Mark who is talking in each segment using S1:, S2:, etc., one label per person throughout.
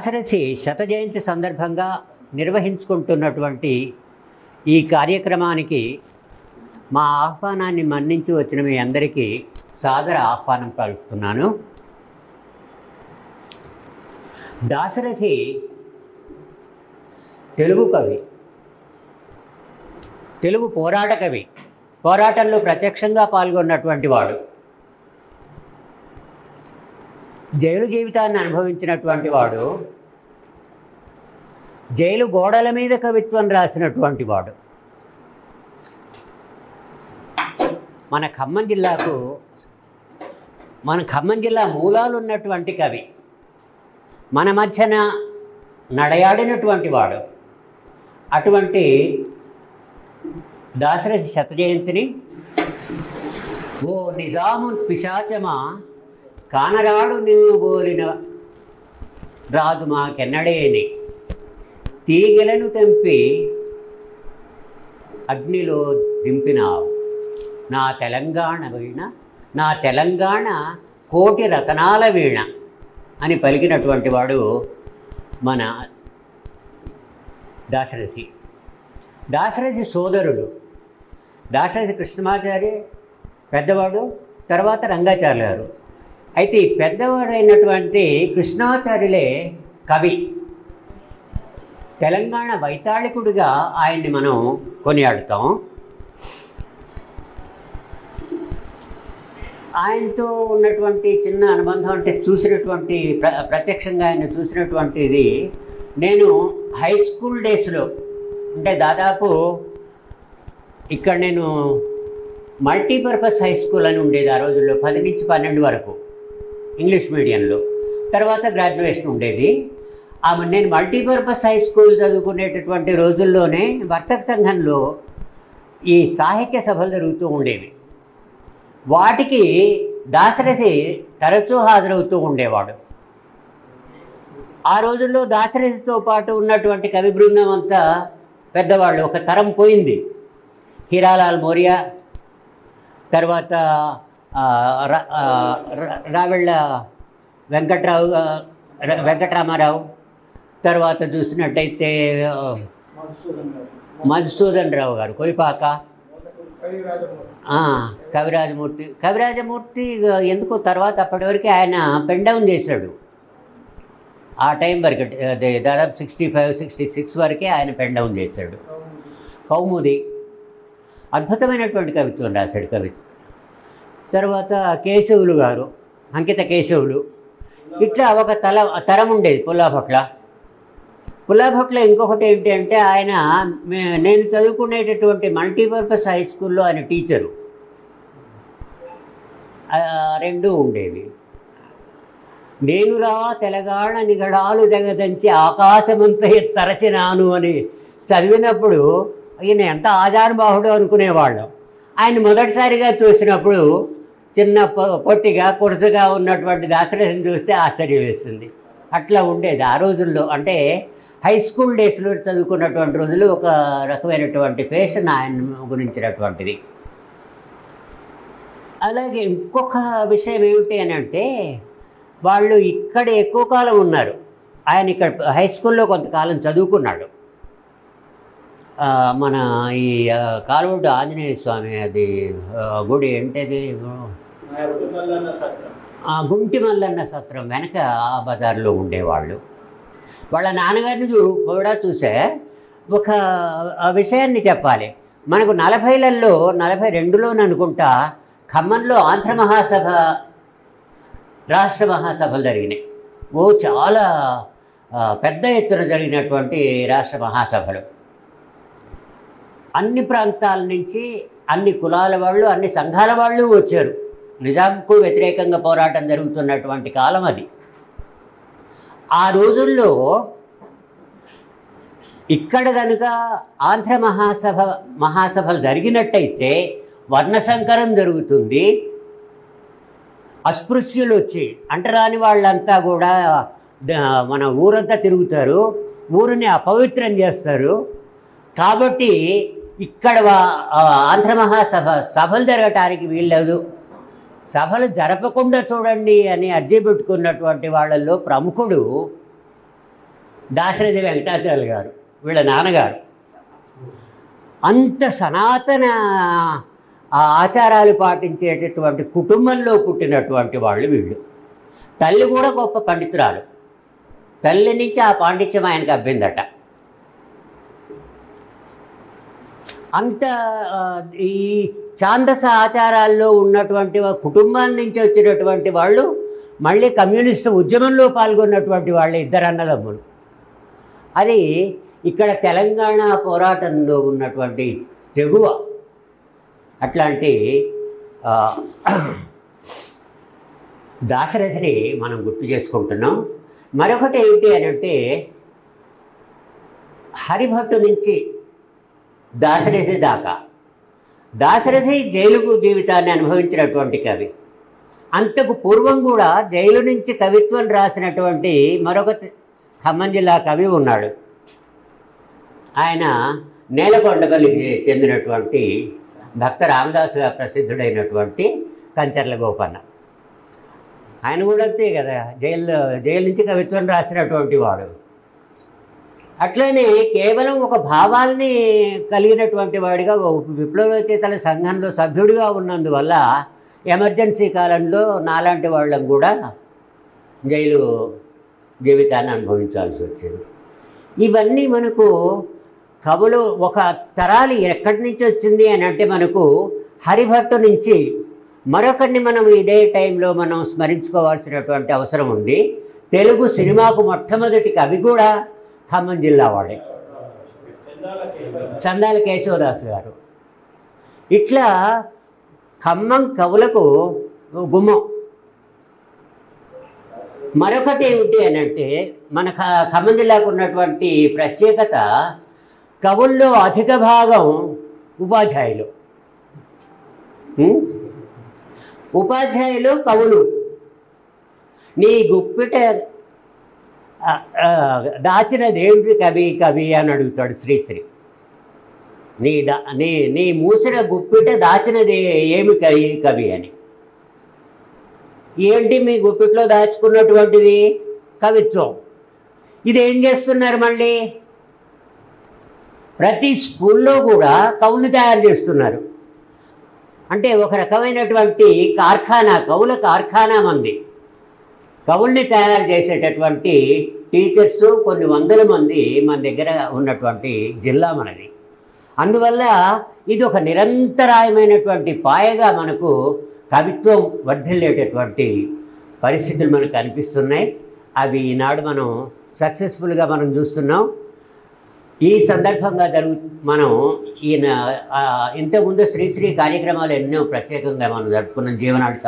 S1: దాశరథి శత జయంతి సందర్భంగా నిర్వహించుకుంటున్నటువంటి ఈ కార్యక్రమానికి మా ఆహ్వానాన్ని మన్నించి వచ్చిన మీ అందరికీ సాదర ఆహ్వానం పలుకుతున్నాను. దాశరథి తెలుగు కవి, తెలుగు పోరాట కవి, పోరాటంలో ప్రత్యక్షంగా పాల్గొన్నటువంటి వాడు, జైలు జీవితాన్ని అనుభవించినటువంటి వాడు, జైలు గోడల మీద కవిత్వం రాసినటువంటి వాడు. మన ఖమ్మం జిల్లా మూలాలు ఉన్నటువంటి కవి, మన మధ్యన నడయాడినటువంటి వాడు. అటువంటి దాశరథి శత జయంతిని ఓ నిజాము పిశాచమా కానరాడు నిన్ను బోలిన రాజు మాకెన్నడేని తీగలను తెంపి అగ్నిలో దింపినావు నా తెలంగాణ వీణ, నా తెలంగాణ కోటి రతనాల వీణ అని పలికినటువంటి వాడు మన దాశరథి. దాశరథి సోదరులు దాశరథి కృష్ణమాచారి పెద్దవాడు, తర్వాత రంగాచార్య గారు. అయితే ఈ పెద్దవాడైనటువంటి కృష్ణమాచార్యులే కవి, తెలంగాణ వైతాళికుడిగా ఆయన్ని మనం కొనియాడుతాం. ఆయనతో ఉన్నటువంటి చిన్న అనుబంధం అంటే చూసినటువంటి ప్రత్యక్షంగా ఆయన చూసినటువంటిది నేను హై స్కూల్ డేస్లో, అంటే దాదాపు ఇక్కడ నేను మల్టీపర్పస్ హై స్కూల్ అని ఉండేది ఆ రోజుల్లో, 10 నుంచి 12 వరకు ఇంగ్లీష్ మీడియంలో, తర్వాత గ్రాడ్యుయేషన్ ఉండేది. నేను మల్టీపర్పస్ హై స్కూల్ చదువుకునేటటువంటి రోజుల్లోనే వర్తక సంఘంలో ఈ సాహిత్య సభలు జరుగుతూ ఉండేవి. వాటికి దాశరథి తరచూ హాజరవుతూ ఉండేవాడు. ఆ రోజుల్లో దాశరథితో పాటు ఉన్నటువంటి కవి బృందం అంతా పెద్దవాళ్ళు, ఒక తరం పోయింది. హీరాలాల్ మోరియా, తర్వాత రావెళ్ళ వెంకటరామారావు, తర్వాత చూసినట్టయితే మధుసూదన్ రావు గారు, కొలిపాక, కవిరాజమూర్తి ఎందుకో తర్వాత అప్పటి వరకు ఆయన పెన్ డౌన్ చేశాడు. ఆ టైం వరకు దాదాపు 65-66 వరకే ఆయన పెన్ డౌన్ చేశాడు. కౌముది అద్భుతమైనటువంటి కవిత్వం రాశాడు కవి. తర్వాత కేశవులు గారు, అంకిత కేశవులు, ఇట్లా ఒక తరం ఉండేది. పుల్లాభట్ల ఇంకొకటి ఏంటి అంటే ఆయన నేను చదువుకునేటటువంటి మల్టీపర్పస్ హై స్కూల్లో ఆయన టీచరు. రెండూ ఉండేవి. నేనురా తెలంగాణ నిగడాలు తెగదంచి ఆకాశమంతా తరచినాను అని చదివినప్పుడు ఈయన ఎంత ఆజానుబాహుడు అనుకునేవాళ్ళం. ఆయన మొదటిసారిగా చూసినప్పుడు చిన్న పొట్టిగా కురసగా ఉన్నటువంటి దాశరథిని చూస్తే ఆశ్చర్యం వేస్తుంది. అట్లా ఉండేది ఆ రోజుల్లో. అంటే హై స్కూల్ డేస్లో చదువుకున్నటువంటి రోజులు ఒక రకమైనటువంటి ఫ్యాషన్ ఆయన గురించినటువంటిది. అలాగే ఇంకొక విషయం ఏమిటి అని అంటే, వాళ్ళు ఇక్కడ ఎక్కువ కాలం ఉన్నారు. ఆయన ఇక్కడ హై స్కూల్లో కొంతకాలం చదువుకున్నాడు. మన ఈ కాలువడ్డు ఆంజనేయ స్వామి అది గుడి ఏంటది, గుంటి మల్లన్న సత్రం వెనక ఆ బజార్లో ఉండేవాళ్ళు. వాళ్ళ నాన్నగారిని కూడా చూసే ఒక విషయాన్ని చెప్పాలి. మనకు 40లలో 42లోని అనుకుంటా ఖమ్మంలో ఆంధ్ర మహాసభ, రాష్ట్ర మహాసభలు జరిగినాయి. చాలా పెద్ద ఎత్తున జరిగినటువంటి రాష్ట్ర మహాసభలు. అన్ని ప్రాంతాల నుంచి అన్ని కులాల వాళ్ళు, అన్ని సంఘాల వాళ్ళు వచ్చారు. నిజాంకు వ్యతిరేకంగా పోరాటం జరుగుతున్నటువంటి కాలం అది. ఆ రోజుల్లో ఇక్కడ కనుక ఆంధ్ర మహాసభలు జరిగినట్టయితే వర్ణసంకరం జరుగుతుంది. అస్పృశ్యులు వచ్చి అంటరాని వాళ్ళంతా కూడా మన ఊరంతా తిరుగుతారు, ఊరిని అపవిత్రం చేస్తారు. కాబట్టి ఇక్కడ ఆంధ్ర మహాసభ సభలు జరగటానికి వీల్లేదు, సభలు జరపకుండా చూడండి అని అర్జీ పెట్టుకున్నటువంటి వాళ్ళల్లో ప్రముఖుడు దాశరథి వెంకటాచార్యులు గారు వీళ్ళ నాన్నగారు. అంత సనాతన ఆచారాలు పాటించేటటువంటి కుటుంబంలో పుట్టినటువంటి వాళ్ళు వీళ్ళు. తల్లి కూడా గొప్ప పండితురాలు. తల్లి నుంచి ఆ పాండిత్యం ఆయనకు అబ్బిందట. అంత ఈ ఛాందస ఆచారాల్లో ఉన్నటువంటి కుటుంబాల నుంచి వచ్చినటువంటి వాళ్ళు మళ్ళీ కమ్యూనిస్టు ఉద్యమంలో పాల్గొన్నటువంటి వాళ్ళు, ఇద్దరు అన్నదమ్ములు. అది ఇక్కడ తెలంగాణ పోరాటంలో ఉన్నటువంటి తెగువ. అట్లాంటి దాశరథిని మనం గుర్తు చేసుకుంటున్నాం. మరొకటి ఏంటి అని అంటే, హరిభట్టు నుంచి దాశరథి దాకా, దాశరథి జైలు జీవితాన్ని అనుభవించినటువంటి కవి. అంతకు పూర్వం కూడా జైలు నుంచి కవిత్వం రాసినటువంటి మరొక ఖమ్మం జిల్లా కవి ఉన్నాడు. ఆయన నేలకొండపల్లికి చెందినటువంటి భక్త రామదాసుగా ప్రసిద్ధుడైనటువంటి కంచర్ల గోపన్న. ఆయన కూడా అంతే కదా, జైలు నుంచి కవిత్వం రాసినటువంటి వాడు. అట్లనే కేవలం ఒక భావాల్ని కలిగినటువంటి వాడిగా విప్లవ రచయితల సంఘంలో సభ్యుడిగా ఉన్నందువల్ల ఎమర్జెన్సీ కాలంలో నాలాంటి వాళ్ళకు కూడా జైలు జీవితాన్ని అనుభవించాల్సి వచ్చింది. ఇవన్నీ మనకు కవులు ఒక తరాలు ఎక్కడి నుంచి వచ్చింది అని అంటే, మనకు హరిభట్టు నుంచి మరొకరిని మనం ఇదే టైంలో మనం స్మరించుకోవాల్సినటువంటి అవసరం ఉంది. తెలుగు సినిమాకు మొట్టమొదటి కవి కూడా ఖమ్మం జిల్లా వాడే, చందాల కేశవదాస్ గారు. ఇట్లా ఖమ్మం కవులకు గుమ్మం. మరొకటి ఏమిటి అని అంటే, మన ఖమ్మం జిల్లాకు ఉన్నటువంటి ప్రత్యేకత, కవుల్లో అధిక భాగం ఉపాధ్యాయులు. ఉపాధ్యాయులు కవులు. నీ గుప్పిట దాచినదేమిటి కవి కవి అని అడుగుతాడు శ్రీశ్రీ. నీ మూసిన గుప్పిట దాచినది ఏమి కవి కవి అని. ఏంటి మీ గుప్పిట్లో దాచుకున్నటువంటిది? కవిత్వం. ఇది ఏం చేస్తున్నారు మళ్ళీ? ప్రతి స్కూల్లో కూడా కవులు తయారు చేస్తున్నారు. అంటే ఒక రకమైనటువంటి కార్ఖానా, కవుల కార్ఖానా మంది. కవుల్ని తయారు చేసేటటువంటి టీచర్స్ కొన్ని వందల మంది మన దగ్గర ఉన్నటువంటి జిల్లా మనది. అందువల్ల ఇది ఒక నిరంతరాయమైనటువంటి పాయగా మనకు కవిత్వం వర్ధిల్లేటటువంటి పరిస్థితులు మనకు కనిపిస్తున్నాయి. అవి ఈనాడు మనం సక్సెస్ఫుల్గా మనం చూస్తున్నాం. ఈ సందర్భంగా మనం ఈయన ఇంతకుముందు శ్రీశ్రీ కార్యక్రమాలు ఎన్నో ప్రత్యేకంగా మనం జరుపుకున్నాం జీవనాడి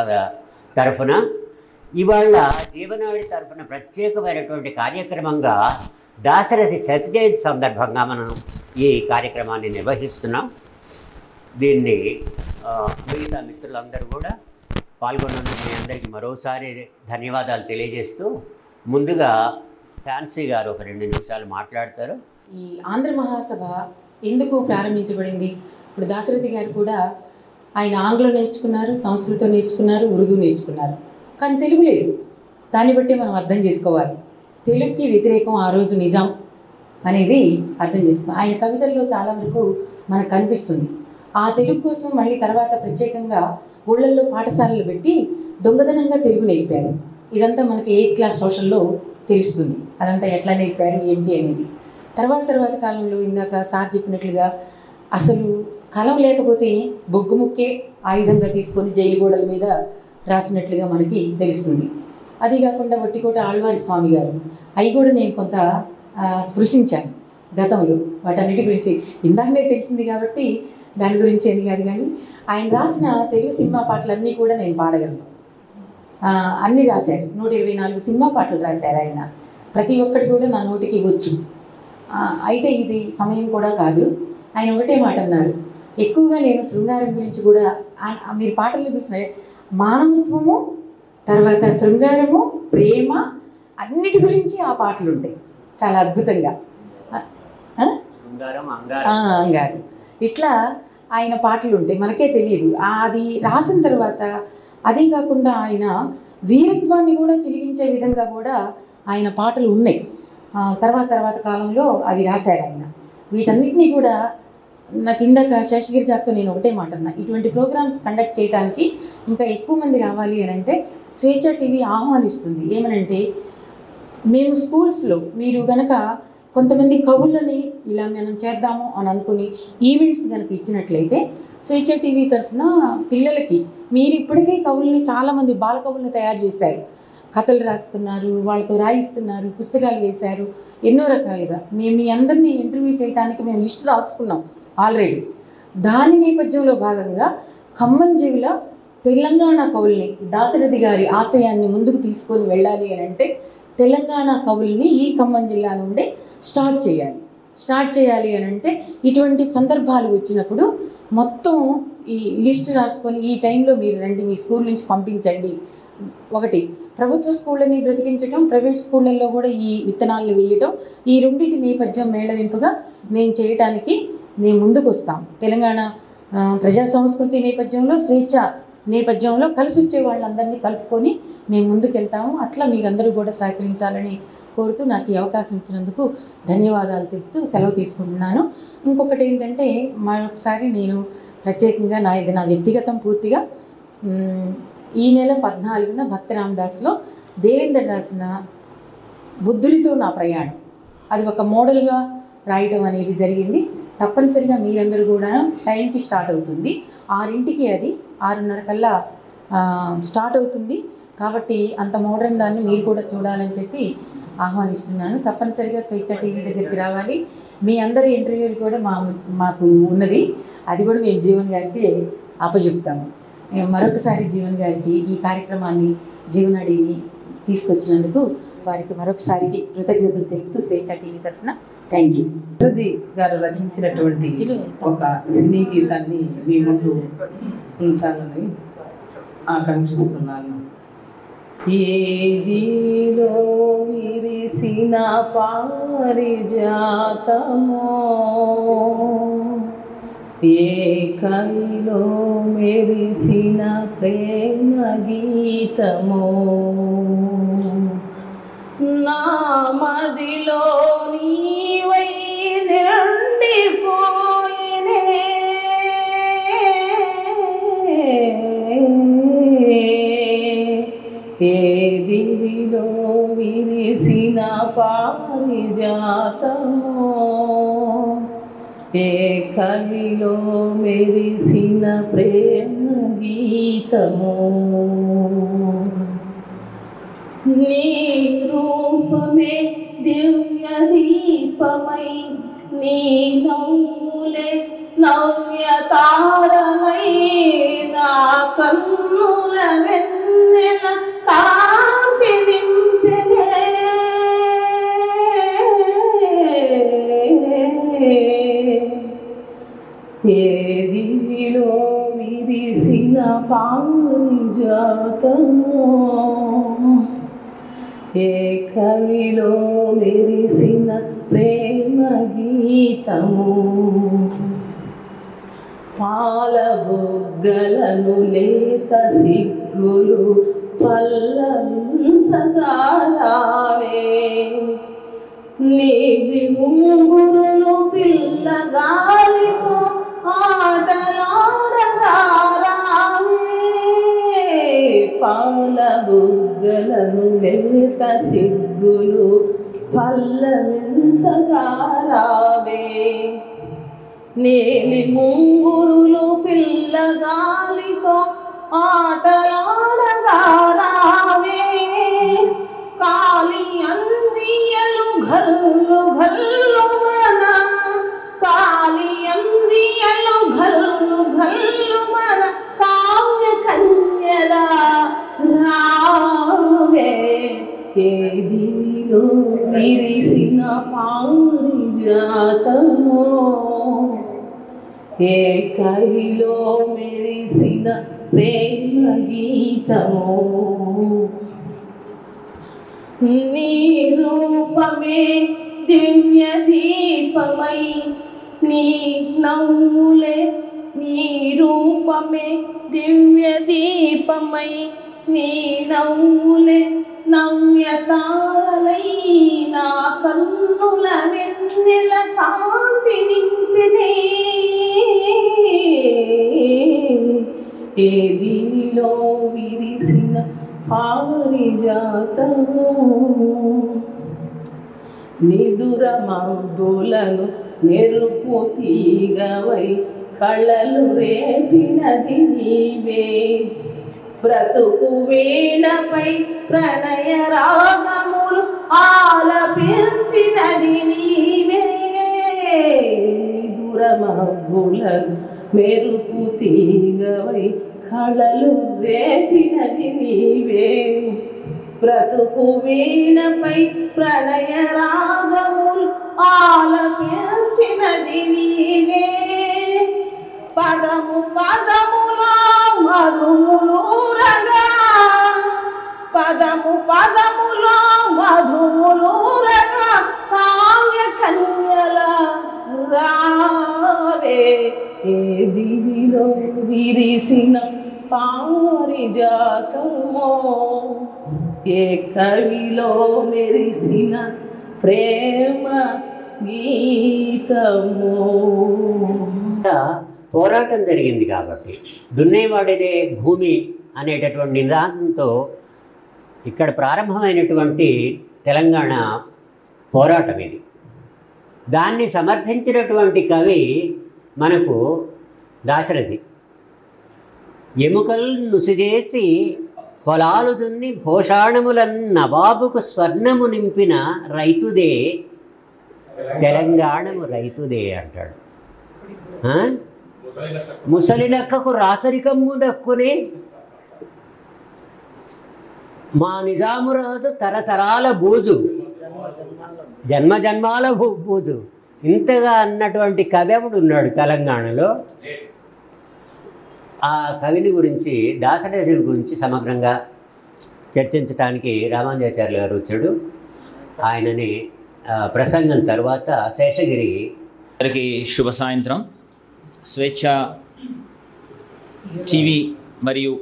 S1: తరఫున. ఇవాళ జీవనాడి తరఫున ప్రత్యేకమైనటువంటి కార్యక్రమంగా దాశరథి శతజయంతి సందర్భంగా మనం ఈ కార్యక్రమాన్ని నిర్వహిస్తున్నాం. దీన్ని మిగతా మిత్రులందరూ కూడా పాల్గొన్నందుకు మీ అందరికీ మరోసారి ధన్యవాదాలు తెలియజేస్తూ, ముందుగా ఫ్యాన్సీ గారు ఒక 2 నిమిషాలు మాట్లాడతారు.
S2: ఈ ఆంధ్ర మహాసభ ఎందుకు ప్రారంభించబడింది? ఇప్పుడు దాశరథి గారు కూడా ఆయన ఆంగ్లం నేర్చుకున్నారు, సంస్కృతం నేర్చుకున్నారు, ఉర్దూ నేర్చుకున్నారు, కానీ తెలుగు లేదు. దాన్ని బట్టి మనం అర్థం చేసుకోవాలి. తెలుగుకి వ్యతిరేకం ఆ రోజు నిజాం అనేది అర్థం చేసుకోవాలి. ఆయన కవితల్లో చాలా వరకు మనకు కనిపిస్తుంది. ఆ తెలుగు కోసం మళ్ళీ తర్వాత ప్రత్యేకంగా ఊళ్ళల్లో పాఠశాలలు పెట్టి దొంగతనంగా తెలుగు నేర్పారు. ఇదంతా మనకి 8th క్లాస్ సోషల్లో తెలుస్తుంది. అదంతా ఎట్లా నేర్పారు ఏంటి అనేది. తర్వాత కాలంలో ఇందాక సార్ చెప్పినట్లుగా అసలు కలం లేకపోతే బొగ్గు ముక్కే ఆయుధంగా తీసుకొని జైలు గోడల మీద రాసినట్లుగా మనకి తెలుస్తుంది. అది కాకుండా వట్టికోట ఆళ్వారి స్వామి గారు, అవి కూడా నేను కొంత స్పృశించాను గతంలో. వాటన్నిటి గురించి ఇందాకనే తెలిసింది కాబట్టి దాని గురించి అని కాదు, కానీ ఆయన రాసిన తెలుగు సినిమా పాటలన్నీ కూడా నేను పాడగలను. అన్నీ రాశారు. 124 సినిమా పాటలు రాశారు ఆయన. ప్రతి ఒక్కటి కూడా నా నోటికి వచ్చు. అయితే ఇది సమయం కూడా కాదు. ఆయన ఒకటే మాట అన్నారు, ఎక్కువగా నేను శృంగారం గురించి కూడా, మీరు పాటలు చూసిన మానవత్వము, తర్వాత శృంగారము, ప్రేమ, అన్నిటి గురించి ఆ పాటలు ఉంటాయి చాలా అద్భుతంగా. అంగారు ఇట్లా ఆయన పాటలు ఉంటాయి, మనకే తెలియదు. అది రాసిన తర్వాత అదే కాకుండా ఆయన వీరత్వాన్ని కూడా చిలిగించే విధంగా కూడా ఆయన పాటలు ఉన్నాయి. తర్వాత కాలంలో అవి రాశారు ఆయన. వీటన్నిటినీ కూడా నాకు ఇందాక శేషగిరి గారితో నేను ఒకటే మాట అన్నా, ఇటువంటి ప్రోగ్రామ్స్ కండక్ట్ చేయడానికి ఇంకా ఎక్కువ మంది రావాలి అని అంటే స్వేచ్ఛ టీవీ ఆహ్వానిస్తుంది. ఏమనంటే మేము స్కూల్స్లో మీరు గనక కొంతమంది కవులని ఇలా మనం చేద్దాము అని అనుకుని ఈవెంట్స్ కనుక ఇచ్చినట్లయితే స్వేచ్ఛ టీవీ తరఫున పిల్లలకి మీరు ఇప్పటికే కవుల్ని చాలామంది బాల కవుల్ని తయారు చేశారు, కథలు రాస్తున్నారు, వాళ్ళతో రాయిస్తున్నారు, పుస్తకాలు వేశారు, ఎన్నో రకాలుగా. మేము మీ అందరినీ ఇంటర్వ్యూ చేయడానికి మేము లిస్ట్ రాసుకున్నాం ఆల్రెడీ. దాని నేపథ్యంలో భాగంగా ఖమ్మం జిల్లా తెలంగాణ కవుల్ని దాశరథి గారి ఆశయాన్ని ముందుకు తీసుకొని వెళ్ళాలి అని అంటే తెలంగాణ కవుల్ని ఈ ఖమ్మం జిల్లా నుండే స్టార్ట్ చేయాలి అని అంటే ఇటువంటి సందర్భాలు వచ్చినప్పుడు మొత్తం ఈ లిస్ట్ రాసుకొని ఈ టైంలో మీరు రండి, మీ స్కూల్ నుంచి పంపించండి. ఒకటి ప్రభుత్వ స్కూళ్ళని బ్రతికించటం, ప్రైవేట్ స్కూళ్ళల్లో కూడా ఈ విత్తనాలను వేయటం, ఈ రెండింటి నేపథ్యం మేళవింపుగా మేము చేయటానికి మేము ముందుకు వస్తాం. తెలంగాణ ప్రజా సంస్కృతి నేపథ్యంలో, స్వేచ్ఛ నేపథ్యంలో కలిసి వచ్చే వాళ్ళందరినీ కలుపుకొని మేము ముందుకెళ్తాము. అట్లా మీరందరూ కూడా సహకరించాలని కోరుతూ నాకు ఈ అవకాశం ఇచ్చినందుకు ధన్యవాదాలు తెలుపుతూ సెలవు తీసుకుంటున్నాను. ఇంకొకటి ఏంటంటే మరొకసారి నేను ప్రత్యేకంగా ఇది నా వ్యక్తిగతం పూర్తిగా ఈ నెల 14న భక్తి రామదాస్లో దేవేందర్ రాసిన బుద్ధునితో నా ప్రయాణం, అది ఒక మోడల్గా రాయటం అనేది జరిగింది. తప్పనిసరిగా మీరందరూ కూడా టైంకి స్టార్ట్ అవుతుంది, 6ంటికి, అది 6:30 కల్లా స్టార్ట్ అవుతుంది. కాబట్టి అంత మోడర్న్ దాన్ని మీరు కూడా చూడాలని చెప్పి ఆహ్వానిస్తున్నాను. తప్పనిసరిగా స్వేచ్ఛ టీవీ దగ్గరికి రావాలి. మీ అందరి ఇంటర్వ్యూలు కూడా మాకు ఉన్నది, అది కూడా మేము జీవన్ గారికి అప్పచెప్తాము. మరొకసారి జీవన్ గారికి ఈ కార్యక్రమాన్ని జీవనాడిని తీసుకొచ్చినందుకు వారికి మరొకసారి కృతజ్ఞతలు తెలుపుతూ స్వేచ్ఛ టీవీ తరఫున థ్యాంక్ యూ.
S3: దాశరథి గారు రచించినటువంటి ఒక సినీ గీతాన్ని మీ ముందు ఉంచాలని ఆకాంక్షిస్తున్నాను. ఏదిలో విరిసిన పారిజాతమో, ఏ కవిలో మెరిసిన ప్రేమ గీతమో, నా మదిలో నీవై నిండిపోయినే, ఏ దివిలో విరిసిన పారిజాతమో, ఏ కవిలో మెరిసిన ప్రేమ గీతమో, నీ రూపమే దివ్య దీపమై, నీ నవ్వులే నవ్య తారమై, నా కన్నుల వెన్నెల కాంతి నింపెనే, ఏ దివిలో విరిసిన పారిజాతమో, ఏ కవిలో మెరిసిన ప్రేమ గీతము, పాల బుగ్గలను లేత సిగ్గులు పల్లవించగా రావే, నీవి ముంగురులు పిల్లగాలితో ఆటలాడగా రావే, పాల బుగ్గలను లేత సిగ్గులు పల్లవించగా రావే, నీలి ముంగురులు పిల్లగాలితో ఆటలాడగా రావే, కాలి అందియలు ఘల్లు ఘల్లు మన, కాలి అందియలు ఘల్లు ఘల్లు మన, కావ్య కన్యలా రావే, ఏ దివిలో విరిసిన పారిజాతమో, ఏ కవిలో మెరిసిన ప్రేమ గీతమో, నీ రూపమే దివ్య దీపమై, నీ నవ్వులే నీ రూపమే దివ్య దీపమై, నీ నవ్వులే నవ్య తారలై, నా కన్ను కన్నుల వెన్నెల కాంతి నింపినే ఏ దీనిలో విరిసిన పారిజాతము నిదుర మబ్బులను మెరుపు తీగవై కళ్ళలు రేపినది నీవే బ్రతుకు వీణపై ప్రణయ రాగములు ఆలపించినది నీవే నిదుర మబ్బులను మెరుపు తీగవై కళలు రేపినది నీవే బ్రతుకు వీణపై ప్రణయ రాగములు ఆలపించినది నీవే పదము పదములో మధుములూరగా పదము పదములో మధుములూరగా కావ్య కన్యల రావే ఏ దివిలో విరిసిన పారిజాతమో ఏ కవిలో మెరిసిన ప్రేమ గీతమో.
S1: పోరాటం జరిగింది కాబట్టి దున్నేవాడిదే భూమి అనేటటువంటి నినాదంతో ఇక్కడ ప్రారంభమైనటువంటి తెలంగాణ పోరాటం ఇది. దాన్ని సమర్థించినటువంటి కవి మనకు దాశరథి. ఎముకలు నుసిజేసి పొలాలు దున్ని భోషాణములన్ నవాబుకు స్వర్ణము నింపిన రైతుదే తెలంగాణము రైతుదే అంటాడు. ముసలి లెక్కకు రాచరికమ్ము దక్కునే మా నిజామురాజు తరతరాల బూజు జన్మ జన్మాల బూజు. ఇంతగా అన్నటువంటి కవి ఎవడు ఉన్నాడు తెలంగాణలో? ఆ కవిని గురించి, దాశరథి గురించి సమగ్రంగా చర్చించడానికి రామానుజాచార్యులు గారు వచ్చాడు. ఆయనని ప్రసంగం తర్వాత శేషగిరి.
S4: అందరికీ శుభ సాయంత్రం. స్వేచ్ఛ టీవీ మరియు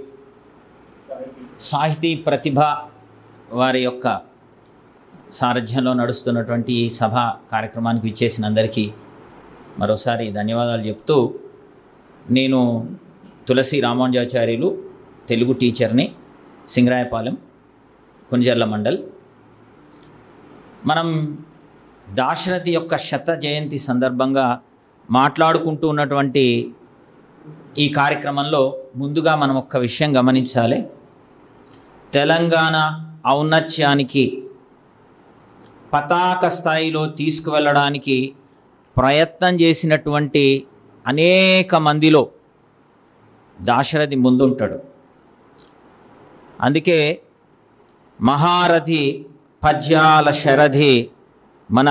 S4: సాహితీ ప్రతిభ వారి యొక్క సారథ్యంలో నడుస్తున్నటువంటి ఈ సభ కార్యక్రమానికి విచ్చేసిన అందరికీ మరోసారి ధన్యవాదాలు చెప్తూ, నేను తులసి రామానుజాచార్యులు, తెలుగు టీచర్ని, సింగరాయపాలెం, కుంజర్ల మండల్. మనం దాశరథి యొక్క శత జయంతి సందర్భంగా మాట్లాడుకుంటూ ఉన్నటువంటి ఈ కార్యక్రమంలో ముందుగా మనం ఒక్క విషయం గమనించాలి. తెలంగాణ ఔన్నత్యానికి పతాక స్థాయిలో తీసుకువెళ్ళడానికి ప్రయత్నం చేసినటువంటి అనేక మందిలో దాశరథి ముందుంటాడు. అందుకే మహారథి పద్యాల శరథి మన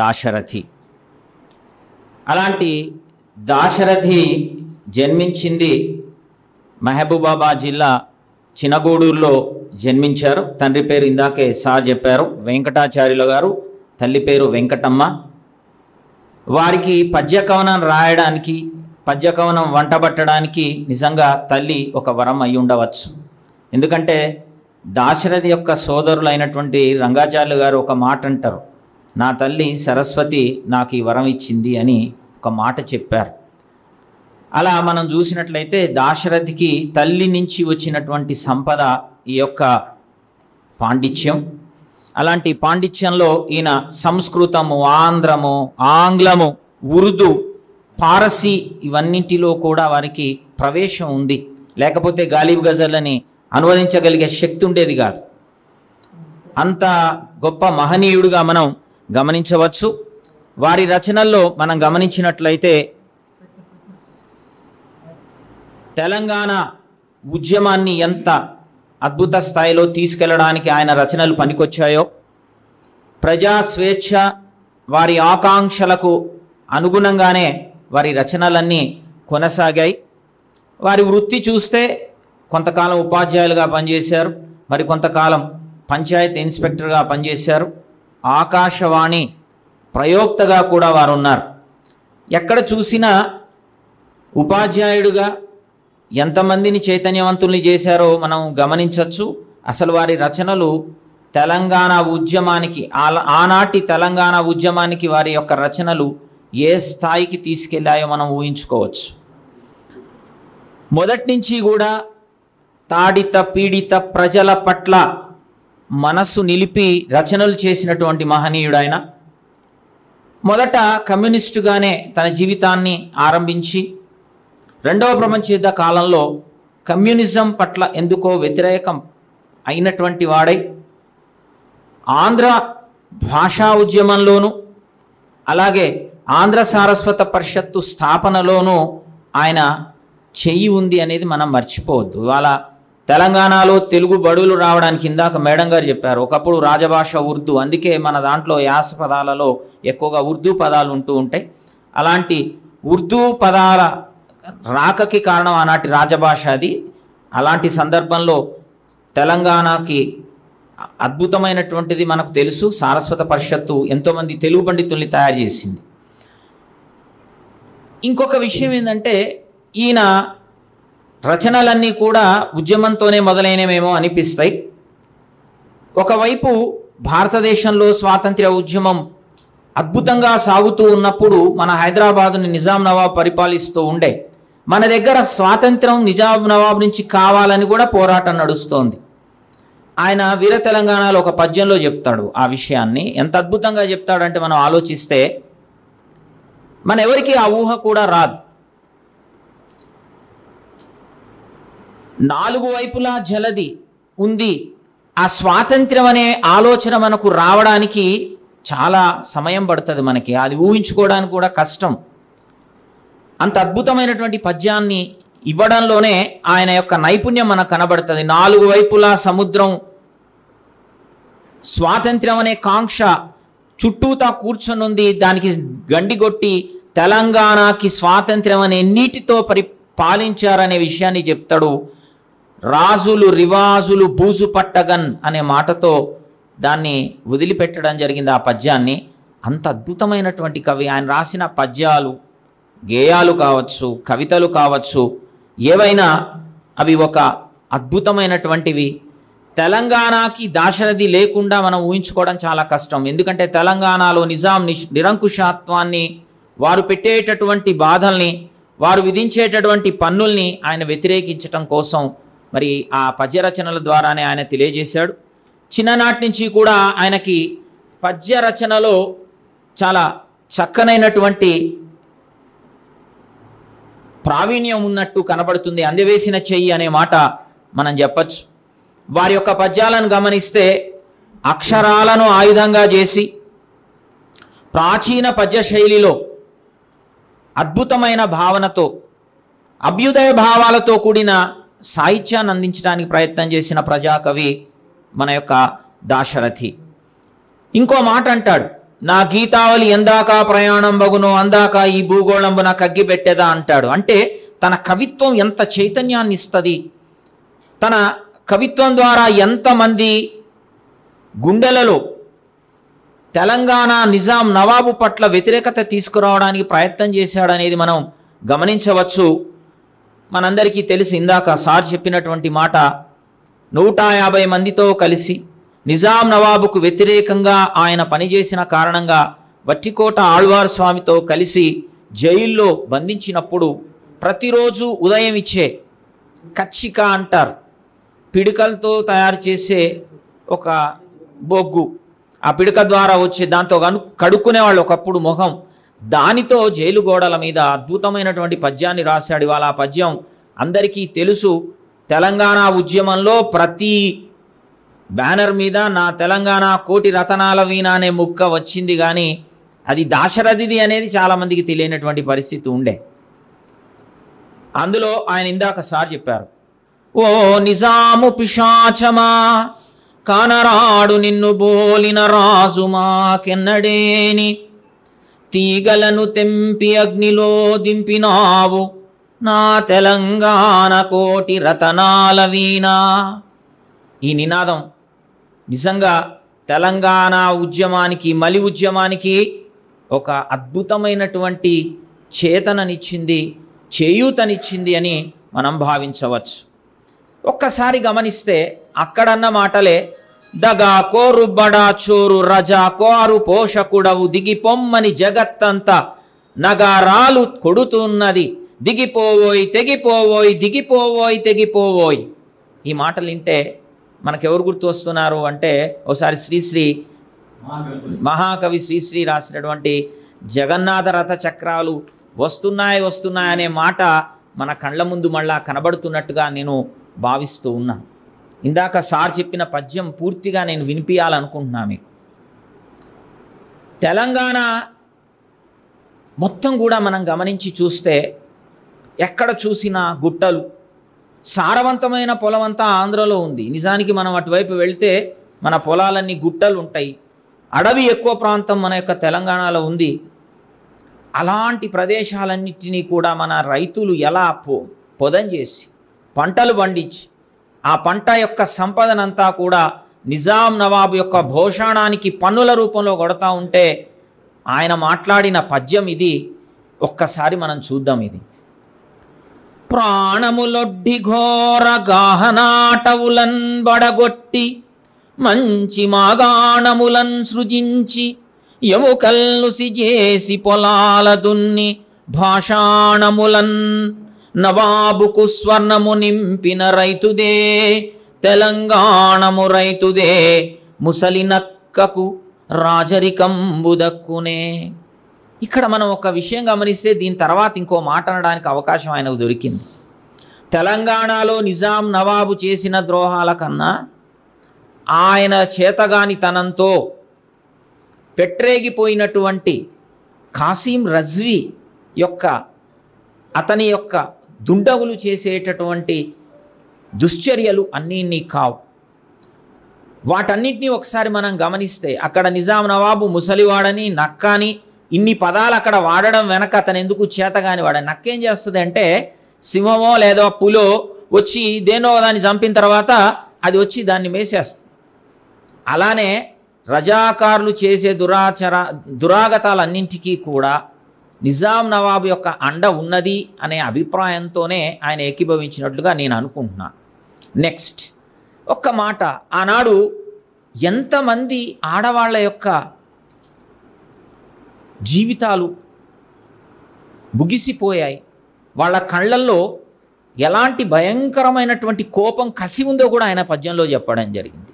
S4: దాశరథి. అలాంటి దాశరథి జన్మించింది మహబూబాబాద్ జిల్లా చినగూడూరులో జన్మించారు. తండ్రి పేరు ఇందాకే సార్ చెప్పారు, వెంకటాచార్యుల గారు. తల్లి పేరు వెంకటమ్మ. వారికి పద్యకవనం రాయడానికి, పద్యకవనం వంటబట్టడానికి నిజంగా తల్లి ఒక వరం అయి ఉండవచ్చు. ఎందుకంటే దాశరథి యొక్క సోదరులైనటువంటి రంగాచార్యులు గారు ఒక మాట అంటారు, నా తల్లి సరస్వతి నాకు ఈ వరం ఇచ్చింది అని ఒక మాట చెప్పారు. అలా మనం చూసినట్లయితే దాశరథికి తల్లి నుంచి వచ్చినటువంటి సంపద ఈ యొక్క పాండిత్యం. అలాంటి పాండిత్యంలో ఈయన సంస్కృతము, ఆంధ్రము, ఆంగ్లము, ఉర్దూ, పారసీ ఇవన్నింటిలో కూడా వారికి ప్రవేశం ఉంది. లేకపోతే గాలిబ్ గజల్ని అనువదించగలిగే శక్తి ఉండేది కాదు. అంత గొప్ప మహనీయుడుగా మనం గమనించవచ్చు. వారి రచనల్లో మనం గమనించినట్లయితే తెలంగాణ ఉద్యమాన్ని ఎంత అద్భుత స్థాయిలో తీసుకెళ్లడానికి ఆయన రచనలు పనికొచ్చాయో, ప్రజా స్వేచ్ఛ వారి ఆకాంక్షలకు అనుగుణంగానే వారి రచనలన్నీ కొనసాగాయి. వారి వృత్తి చూస్తే కొంతకాలం ఉపాధ్యాయులుగా పనిచేశారు, మరి కొంతకాలం పంచాయతీ ఇన్స్పెక్టర్గా పనిచేశారు. ఆకాశవాణి ప్రయోక్తగా కూడా వారు ఉన్నారు. ఎక్కడ చూసినా ఉపాధ్యాయుడిగా ఎంతమందిని చైతన్యవంతుల్ని చేశారో మనం గమనించవచ్చు. అసలు వారి రచనలు తెలంగాణ ఉద్యమానికి ఆనాటి తెలంగాణ ఉద్యమానికి వారి యొక్క రచనలు ఏ స్థాయికి తీసుకెళ్లాయో మనం ఊహించుకోవచ్చు. మొదటి నుంచి కూడా తాడిత పీడిత ప్రజల పట్ల మనస్సు నిలిపి రచనలు చేసినటువంటి మహనీయుడు ఆయన. మొదట కమ్యూనిస్టుగానే తన జీవితాన్ని ఆరంభించి రెండవ ప్రపంచ యుద్ధ కాలంలో కమ్యూనిజం పట్ల ఎందుకో వ్యతిరేకం అయినటువంటి వాడై ఆంధ్ర భాషా ఉద్యమంలోనూ అలాగే ఆంధ్ర సారస్వత పరిషత్తు స్థాపనలోనూ ఆయన చెయ్యి ఉంది అనేది మనం మర్చిపోవద్దు. ఇవాళ తెలంగాణలో తెలుగు బడులు రావడానికి ఇందాక మేడం గారు చెప్పారు, ఒకప్పుడు రాజభాష ఉర్దూ, అందుకే మన దాంట్లో యాస పదాలలో ఎక్కువగా ఉర్దూ పదాలు ఉంటూ ఉంటాయి. అలాంటి ఉర్దూ పదాల రాకకి కారణం ఆనాటి రాజభాష అది. అలాంటి సందర్భంలో తెలంగాణకి అద్భుతమైనటువంటిది మనకు తెలుసు, సారస్వత పరిషత్తు ఎంతోమంది తెలుగు పండితుల్ని తయారు చేసింది. ఇంకొక విషయం ఏంటంటే ఈయన రచనలన్నీ కూడా ఉద్యమంతోనే మొదలైనవేమో అనిపిస్తాయి. ఒకవైపు భారతదేశంలో స్వాతంత్ర్య ఉద్యమం అద్భుతంగా సాగుతూ ఉన్నప్పుడు మన హైదరాబాదుని నిజాం నవాబ్ పరిపాలిస్తూ ఉండే. మన దగ్గర స్వాతంత్రం నిజాం నవాబ్ నుంచి కావాలని కూడా పోరాటం నడుస్తోంది. ఆయన వీర తెలంగాణలో ఒక పద్యంలో చెప్తాడు ఆ విషయాన్ని. ఎంత అద్భుతంగా చెప్తాడంటే మనం ఆలోచిస్తే మన ఎవరికి ఆ ఊహ కూడా రాదు. నాలుగు వైపులా జలది ఉంది. ఆ స్వాతంత్ర్యం అనే ఆలోచన మనకు రావడానికి చాలా సమయం పడుతుంది. మనకి అది ఊహించుకోవడానికి కూడా కష్టం. అంత అద్భుతమైనటువంటి పద్యాన్ని ఇవ్వడంలోనే ఆయన యొక్క నైపుణ్యం మనకు కనబడుతుంది. నాలుగు వైపులా సముద్రం, స్వాతంత్ర్యం అనే కాంక్ష చుట్టూతా కూర్చొనుంది, దానికి గండిగొట్టి తెలంగాణకి స్వాతంత్ర్యం అనే నీటితో పాలించారనే విషయాన్ని చెప్తాడు. రాజులు రివాజులు బూజు పట్టగన్ అనే మాటతో దాన్ని వదిలిపెట్టడం జరిగింది ఆ పద్యాన్ని. అంత అద్భుతమైనటువంటి కవి. ఆయన రాసిన పద్యాలు, గేయాలు కావచ్చు, కవితలు కావచ్చు, ఏవైనా అవి ఒక అద్భుతమైనటువంటివి. తెలంగాణకి దాశరథి లేకుండా మనం ఊహించుకోవడం చాలా కష్టం. ఎందుకంటే తెలంగాణలో నిజాం నిరంకుశత్వాన్ని, వారు పెట్టేటటువంటి బాధల్ని, వారు విధించేటటువంటి పన్నుల్ని ఆయన వ్యతిరేకించటం కోసం మరి ఆ పద్య రచనల ద్వారానే ఆయన తెలియజేశాడు. చిన్ననాటి నుంచి కూడా ఆయనకి పద్య రచనలో చాలా చక్కనైనటువంటి ప్రావీణ్యం ఉన్నట్టు కనబడుతుంది. అందవేసిన చెయ్యి అనే మాట మనం చెప్పచ్చు. వారి యొక్క పద్యాలను గమనిస్తే అక్షరాలను ఆయుధంగా చేసి ప్రాచీన పద్య శైలిలో అద్భుతమైన భావనతో, అభ్యుదయ భావాలతో కూడిన సాహిత్యాన్ని అందించడానికి ప్రయత్నం చేసిన ప్రజాకవి మన యొక్క దాశరథి. ఇంకో మాట అంటాడు, నా గీతావళి ఎందాక ప్రయాణం బగునో అందాక ఈ భూగోళంబున కగ్గిపెట్టేదా అంటాడు. అంటే తన కవిత్వం ఎంత చైతన్యాన్ని ఇస్తుంది, తన కవిత్వం ద్వారా ఎంతమంది గుండెలలో తెలంగాణ నిజాం నవాబు పట్ల వ్యతిరేకత తీసుకురావడానికి ప్రయత్నం చేశాడనేది మనం గమనించవచ్చు. మనందరికీ తెలిసి ఇందాక సార్ చెప్పినటువంటి మాట, 150 మందితో కలిసి నిజాం నవాబుకు వ్యతిరేకంగా ఆయన పనిచేసిన కారణంగా వట్టికోట ఆళ్వార్ స్వామితో కలిసి జైల్లో బంధించినప్పుడు ప్రతిరోజు ఉదయం ఇచ్చే కచ్చిక అంటారు, పిడికలతో తయారు చేసే ఒక బొగ్గు, ఆ పిడక ద్వారా వచ్చే దాంతో కడుక్కునేవాళ్ళు ఒకప్పుడు ముఖం, దానితో జైలు గోడల మీద అద్భుతమైనటువంటి పద్యాన్ని రాశాడు. ఇవాళ ఆ పద్యం అందరికీ తెలుసు. తెలంగాణ ఉద్యమంలో ప్రతి బ్యానర్ మీద నా తెలంగాణ కోటి రతనాల వీణ అనే ముక్క వచ్చింది, కానీ అది దాశరథిది అనేది చాలామందికి తెలియనటువంటి పరిస్థితి ఉండే. అందులో ఆయన ఇందాక సార్ చెప్పారు, ఓ నిజాము పిశాచమా కానరాడు నిన్ను బోలిన రాజుమా కెన్నడేని తీగలను తెంపి అగ్నిలో దింపినావు నా తెలంగాణ కోటి రతనాల వీణ. ఈ నినాదం నిజంగా తెలంగాణ ఉద్యమానికి, మలి ఉద్యమానికి ఒక అద్భుతమైనటువంటి చేతననిచ్చింది, చేయూతనిచ్చింది అని మనం భావించవచ్చు. ఒక్కసారి గమనిస్తే అక్కడన్న మాటలే దగా కోరు బడా చోరు రజా కోరు పోషకుడవు దిగిపొమ్మని జగత్తంతా నగారాలు కొడుతున్నది దిగిపోవోయ్ తెగిపోవోయ్ దిగిపోవోయ్ తెగిపోవోయ్. ఈ మాటలు వింటే మనకెవరు గుర్తు వస్తున్నారు అంటే ఒకసారి శ్రీశ్రీ మహాకవి శ్రీశ్రీ రాసినటువంటి జగన్నాథ రథ చక్రాలు వస్తున్నాయి వస్తున్నాయి అనే మాట మన కళ్ళ ముందు మళ్ళా కనబడుతున్నట్టుగా నేను భావిస్తూ ఉన్నా. ఇందాక సార్ చెప్పిన పద్యం పూర్తిగా నేను వినిపించాలనుకుంటున్నా మీకు. తెలంగాణ మొత్తం కూడా మనం గమనించి చూస్తే ఎక్కడ చూసినా గుట్టలు, సారవంతమైన పొలం అంతా ఆంధ్రలో ఉంది. నిజానికి మనం అటువైపు వెళ్తే మన పొలాలన్నీ గుట్టలు ఉంటాయి. అడవి ఎక్కువ ప్రాంతం మన యొక్క తెలంగాణలో ఉంది. అలాంటి ప్రదేశాలన్నింటినీ కూడా మన రైతులు ఎలా పొదం చేసి పంటలు పండించి ఆ పంట యొక్క సంపదనంతా కూడా నిజాం నవాబు యొక్క భూషాణానికి పన్నుల రూపంలో కొడతా ఉంటే ఆయన మాట్లాడిన పద్యం ఇది. ఒక్కసారి మనం చూద్దాం. ఇది ప్రాణములొడ్డి ఘోర గాహనాటవులన్ బడగొట్టి మంచి మాగాణములన్ సృజించి ఎముకల్లుసి చేసి పొలాల దున్ని భాషాణములన్ నవాబుకు స్వర్ణము నింపిన రైతుదే తెలంగాణము రైతుదే ముసలి నక్కకు రాజరికంబు దక్కునే. ఇక్కడ మనం ఒక విషయం గమనిస్తే దీని తర్వాత ఇంకో మాట అనడానికి అవకాశం ఆయనకు దొరికింది. తెలంగాణలో నిజాం నవాబు చేసిన ద్రోహాల కన్నా ఆయన చేతగానితనంతో పెట్టరేగిపోయినటువంటి కాసిం రజ్వీ యొక్క అతని యొక్క దుండగులు చేసేటటువంటి దుశ్చర్యలు అన్నీ కావు. వాటన్నిటినీ ఒకసారి మనం గమనిస్తే అక్కడ నిజాం నవాబు ముసలివాడని నక్కాని ఇన్ని పదాలు అక్కడ వాడడం వెనక అతను ఎందుకు చేతగాని వాడని. నక్కేం చేస్తుంది అంటే సింహమో లేదో పులో వచ్చి దేనో దాన్ని చంపిన తర్వాత అది వచ్చి దాన్ని మేసేస్తుంది. అలానే రజాకారులు చేసే దురాగతాలన్నింటికీ కూడా నిజాం నవాబు యొక్క అండ ఉన్నది అనే అభిప్రాయంతోనే ఆయన ఏకీభవించినట్లుగా నేను అనుకుంటున్నా. నెక్స్ట్ ఒక్క మాట, ఆనాడు ఎంతమంది ఆడవాళ్ళ యొక్క జీవితాలు ముగిసిపోయాయి. వాళ్ళ కళ్ళల్లో ఎలాంటి భయంకరమైనటువంటి కోపం కసి ఉందో కూడా ఆయన పద్యంలో చెప్పడం జరిగింది.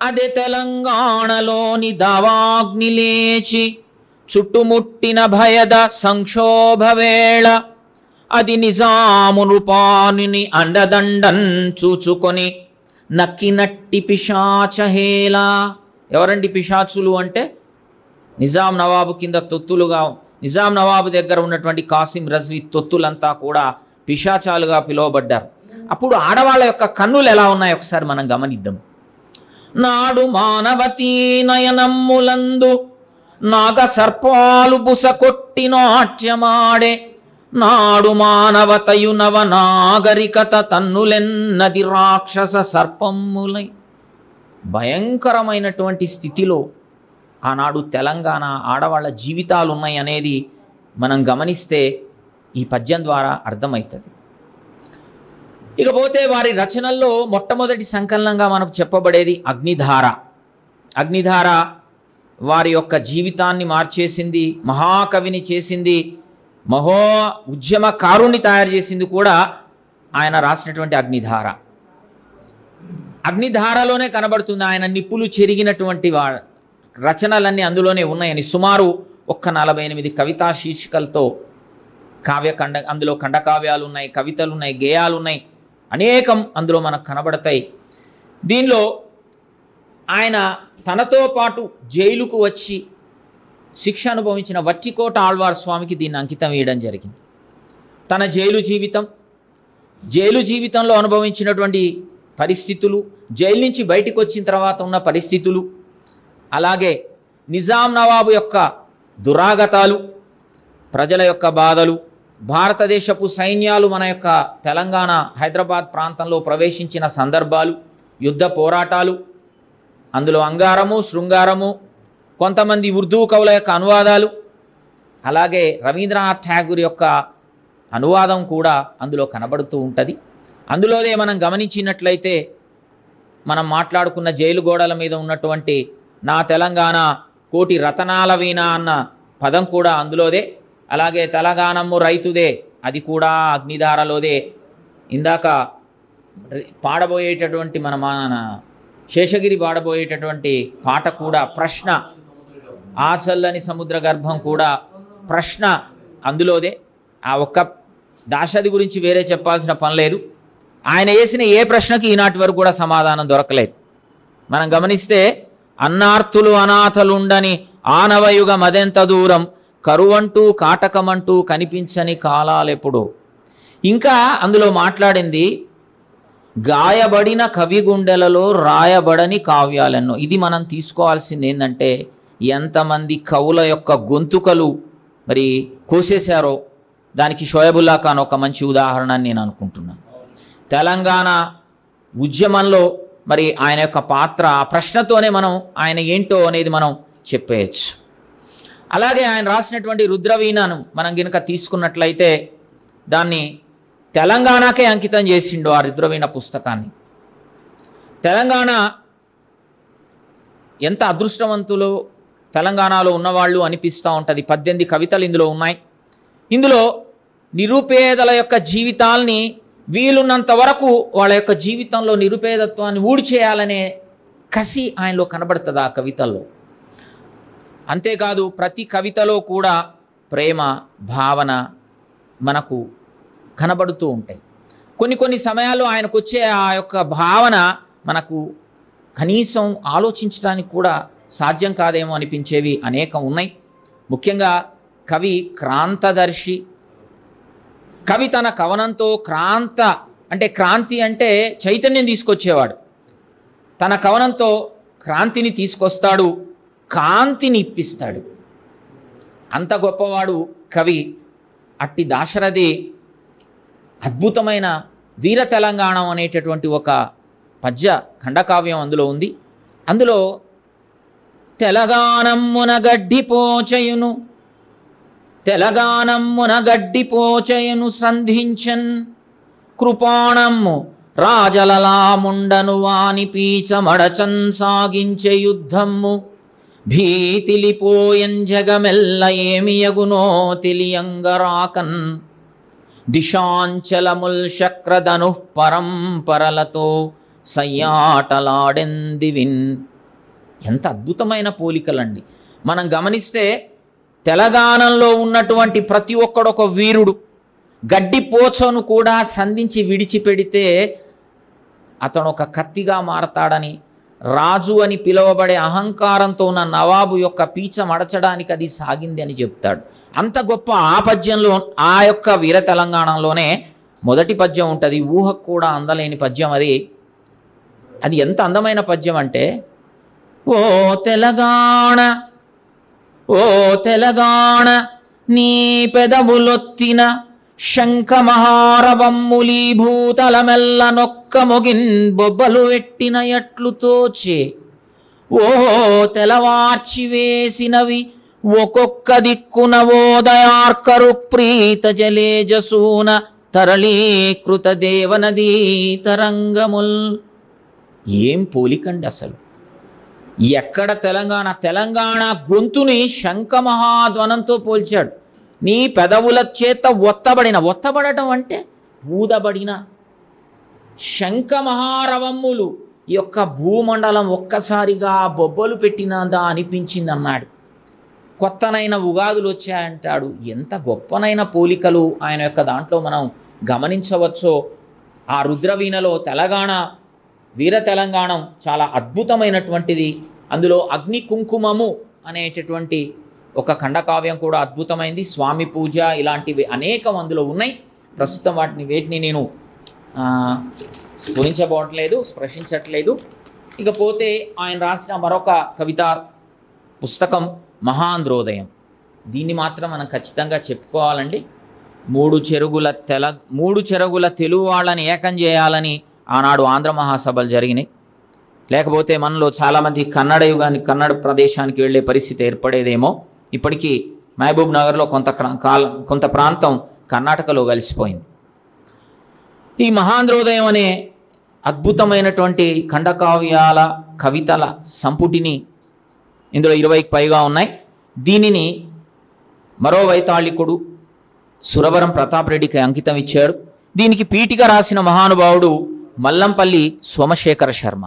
S4: అదే తెలంగాణలోని దావాగ్ని లేచి చుట్టుముట్టిన భయద సంక్షోభవేళ అది నిజాము రూపానిని అండదండన్ చూచుకొని నక్కినట్టి పిశాచహేలా. ఎవరండి పిశాచులు అంటే నిజాం నవాబు కింద తొత్తులుగా నిజాం నవాబు దగ్గర ఉన్నటువంటి కాసిం రజ్వీ తొత్తులంతా కూడా పిశాచాలుగా పిలువబడ్డారు. అప్పుడు ఆడవాళ్ళ యొక్క కన్నులు ఎలా ఉన్నాయో ఒకసారి మనం గమనిద్దాం. నాడు మానవతీ నయనమ్ములందు నాగ సర్పాలు బుసకొట్టి నాట్యమాడే నాడు మానవతయు నవ నాగరికత తన్నులెన్నది రాక్షస సర్పమ్ములై. భయంకరమైనటువంటి స్థితిలో ఆనాడు తెలంగాణ ఆడవాళ్ళ జీవితాలు ఉన్నాయి అనేది మనం గమనిస్తే ఈ పద్యం ద్వారా అర్థమవుతుంది. ఇకపోతే వారి రచనల్లో మొట్టమొదటి సంకలనంగా మనకు చెప్పబడేది అగ్నిధార. అగ్నిధార వారి యొక్క జీవితాన్ని మార్చేసింది, మహాకవిని చేసింది, మహో ఉద్యమకారుణ్ణి తయారు చేసింది కూడా ఆయన రాసినటువంటి అగ్నిధార. అగ్నిధారలోనే కనబడుతుంది ఆయన నిప్పులు చెరిగినటువంటి రచనలన్నీ అందులోనే ఉన్నాయని. సుమారు 48 కవితా శీర్షికలతో అందులో ఖండకావ్యాలు ఉన్నాయి, కవితలు ఉన్నాయి, గేయాలు ఉన్నాయి, అనేకం అందులో మనకు కనబడతాయి. దీనిలో ఆయన తనతో పాటు జైలుకు వచ్చి శిక్ష అనుభవించిన వట్టికోట ఆళ్వార్ స్వామికి దీన్ని అంకితం వేయడం జరిగింది. తన జైలు జీవితంలో అనుభవించినటువంటి పరిస్థితులు, జైలు నుంచి బయటికి వచ్చిన తర్వాత ఉన్న పరిస్థితులు, అలాగే నిజాం నవాబు యొక్క దురాగతాలు, ప్రజల యొక్క బాధలు, భారతదేశపు సైన్యాలు మన యొక్క తెలంగాణ హైదరాబాద్ ప్రాంతంలో ప్రవేశించిన సందర్భాలు, యుద్ధ పోరాటాలు, అందులో అంగారము, శృంగారము, కొంతమంది ఉర్దూ కవుల యొక్క అనువాదాలు, అలాగే రవీంద్రనాథ్ ఠాగూర్ యొక్క అనువాదం కూడా అందులో కనబడుతూ ఉంటుంది. అందులోనే మనం గమనించినట్లయితే మనం మాట్లాడుకున్న జైలు గోడల మీద ఉన్నటువంటి నా తెలంగాణ కోటి రతనాల వీణ అన్న పదం కూడా అందులోదే. అలాగే తెలంగాణము రైతుదే, అది కూడా అగ్నిధారలోదే. ఇందాక పాడబోయేటటువంటి మన శేషగిరి పాడబోయేటటువంటి పాట కూడా ప్రశ్న, ఆ చల్లని సముద్ర గర్భం కూడా ప్రశ్న అందులోదే. ఆ ఒక్క దాశరథి గురించి వేరే చెప్పాల్సిన పని లేదు. ఆయన వేసిన ఏ ప్రశ్నకి ఈనాటి వరకు కూడా సమాధానం దొరకలేదు. మనం గమనిస్తే అన్నార్థులు అనాథలుండని ఆనవయుగ మదెంత దూరం, కరువంటూ కాటకమంటూ కనిపించని కాలాలెప్పుడు. ఇంకా అందులో మాట్లాడింది గాయబడిన కవి గుండెలలో రాయబడని కావ్యాలెన్నో. ఇది మనం తీసుకోవాల్సింది ఏంటంటే ఎంతమంది కవుల యొక్క గొంతుకలు మరి కోసేశారో దానికి షోయబుల్లా ఖాన్ ఒక మంచి ఉదాహరణ అని నేను అనుకుంటున్నాను. తెలంగాణ ఉద్యమంలో మరి ఆయన యొక్క పాత్ర, ఆ ప్రశ్నతోనే మనం ఆయన ఏంటో అనేది మనం చెప్పేయచ్చు. అలాగే ఆయన రాసినటువంటి రుద్రవీణను మనం గనుక తీసుకున్నట్లయితే దాన్ని తెలంగాణకే అంకితం చేసిండు ఆ రుద్రవీణ పుస్తకాన్ని. తెలంగాణ ఎంత అదృష్టవంతులు తెలంగాణలో ఉన్నవాళ్ళు అనిపిస్తూ ఉంటుంది. 18 కవితలు ఇందులో ఉన్నాయి. ఇందులో నిరుపేదల యొక్క జీవితాల్ని వీలున్నంత వరకు వాళ్ళ యొక్క జీవితంలో నిరుపేదత్వాన్ని ఊడ్చేయాలనే కసి ఆయనలో కనబడుతుంది ఆ కవితల్లో. అంతేకాదు ప్రతి కవితలో కూడా ప్రేమ భావన మనకు కనబడుతూ ఉంటాయి. కొన్ని సమయాల్లో ఆయనకు వచ్చే ఆ యొక్క భావన మనకు కనీసం ఆలోచించడానికి కూడా సాధ్యం కాదేమో అనిపించేవి అనేకం ఉన్నాయి. ముఖ్యంగా కవి క్రాంతదర్శి. కవి తన కవనంతో క్రాంతి అంటే చైతన్యం తీసుకొచ్చేవాడు. తన కవనంతో క్రాంతిని తీసుకొస్తాడు, కాంతిని ఇప్పిస్తాడు. అంత గొప్పవాడు కవి. అట్టి దాశరథి అద్భుతమైన వీర తెలంగాణం అనేటటువంటి ఒక పద్య ఖండకావ్యం అందులో ఉంది. అందులో తెలంగాణమ్మున గడ్డిపోచయును సంధించన్ కృపాణమ్ము రాజలలాముండను వాని పీచమడచన్ సాగించే యుద్ధమ్ము భీతిలిపోయన్ జగమెల్ల ఏమియగునో తెలియంగరాకన్ దిశాంచలముల్ శక్రధను పరంపరలతో సయ్యాటలాడెందివిన్. ఎంత అద్భుతమైన పోలికలండి. మనం గమనిస్తే తెలంగాణలో ఉన్నటువంటి ప్రతి ఒక్కడొక వీరుడు. గడ్డిపోచను కూడా సంధించి విడిచిపెడితే అతను ఒక కత్తిగా మారతాడని, రాజు అని పిలువబడే అహంకారంతో ఉన్న నవాబు యొక్క పీచ మడచడానికి అది సాగింది అని చెప్తాడు. అంత గొప్ప ఆ పద్యంలో, ఆ యొక్క వీర తెలంగాణలోనే మొదటి పద్యం ఉంటుంది. ఊహకు కూడా అందలేని పద్యం అది. అది ఎంత అందమైన పద్యం అంటే, ఓ తెలంగాణ నీ పెదవులొత్తిన శంఖమహారవమ్ములీభూతలమెల్ల నొక్క మొగిన్ బొబ్బలు వెట్టిన ఎట్లు తోచే. ఓ తెలవార్చి వేసినవి ఒక్కొక్క దిక్కున ఓదయార్కరు ప్రీత జలేజసూన తరళీకృత దేవనదీ తరంగముల్. ఏం పోలికండి అసలు. ఎక్కడ తెలంగాణ గొంతుని శంఖమహాధ్వనంతో పోల్చాడు. నీ పెదవుల చేత ఒత్తబడటం అంటే ఊదబడిన శంఖమహారవమ్ములు ఈ యొక్క భూమండలం ఒక్కసారిగా బొబ్బలు పెట్టినదా అనిపించింది అన్నాడు. కొత్తనైన ఉగాదులు వచ్చాయంటాడు. ఎంత గొప్పనైన పోలికలు ఆయన యొక్క దాంట్లో మనం గమనించవచ్చో. ఆ రుద్రవీణలో తెలంగాణ వీర తెలంగాణం చాలా అద్భుతమైనటువంటిది. అందులో అగ్ని కుంకుమము అనేటటువంటి ఒక ఖండకావ్యం కూడా అద్భుతమైంది. స్వామి పూజ ఇలాంటివి అనేకం అందులో ఉన్నాయి. ప్రస్తుతం వేటిని నేను స్పృశించట్లేదు. ఇకపోతే ఆయన రాసిన మరొక కవితా పుస్తకం మహాంధ్రోదయం. దీన్ని మాత్రం మనం ఖచ్చితంగా చెప్పుకోవాలండి. మూడు చెరుగుల తెలుగు వాళ్ళని ఏకం చేయాలని ఆనాడు ఆంధ్ర మహాసభలు జరిగినాయి. లేకపోతే మనలో చాలామంది కన్నడ ప్రదేశానికి వెళ్ళే పరిస్థితి ఏర్పడేదేమో. ఇప్పటికీ మహబూబ్ నగర్లో కొంత ప్రాంతం కర్ణాటకలో కలిసిపోయింది. ఈ మహాంధ్రోదయం అనే అద్భుతమైనటువంటి ఖండకావ్యాల కవితల సంపుటిని ఇందులో 20కి పైగా ఉన్నాయి. దీనిని మరో వైతాళికుడు సురవరం ప్రతాప్ రెడ్డికి అంకితం ఇచ్చాడు. దీనికి పీఠిక రాసిన మహానుభావుడు మల్లంపల్లి సోమశేఖర శర్మ.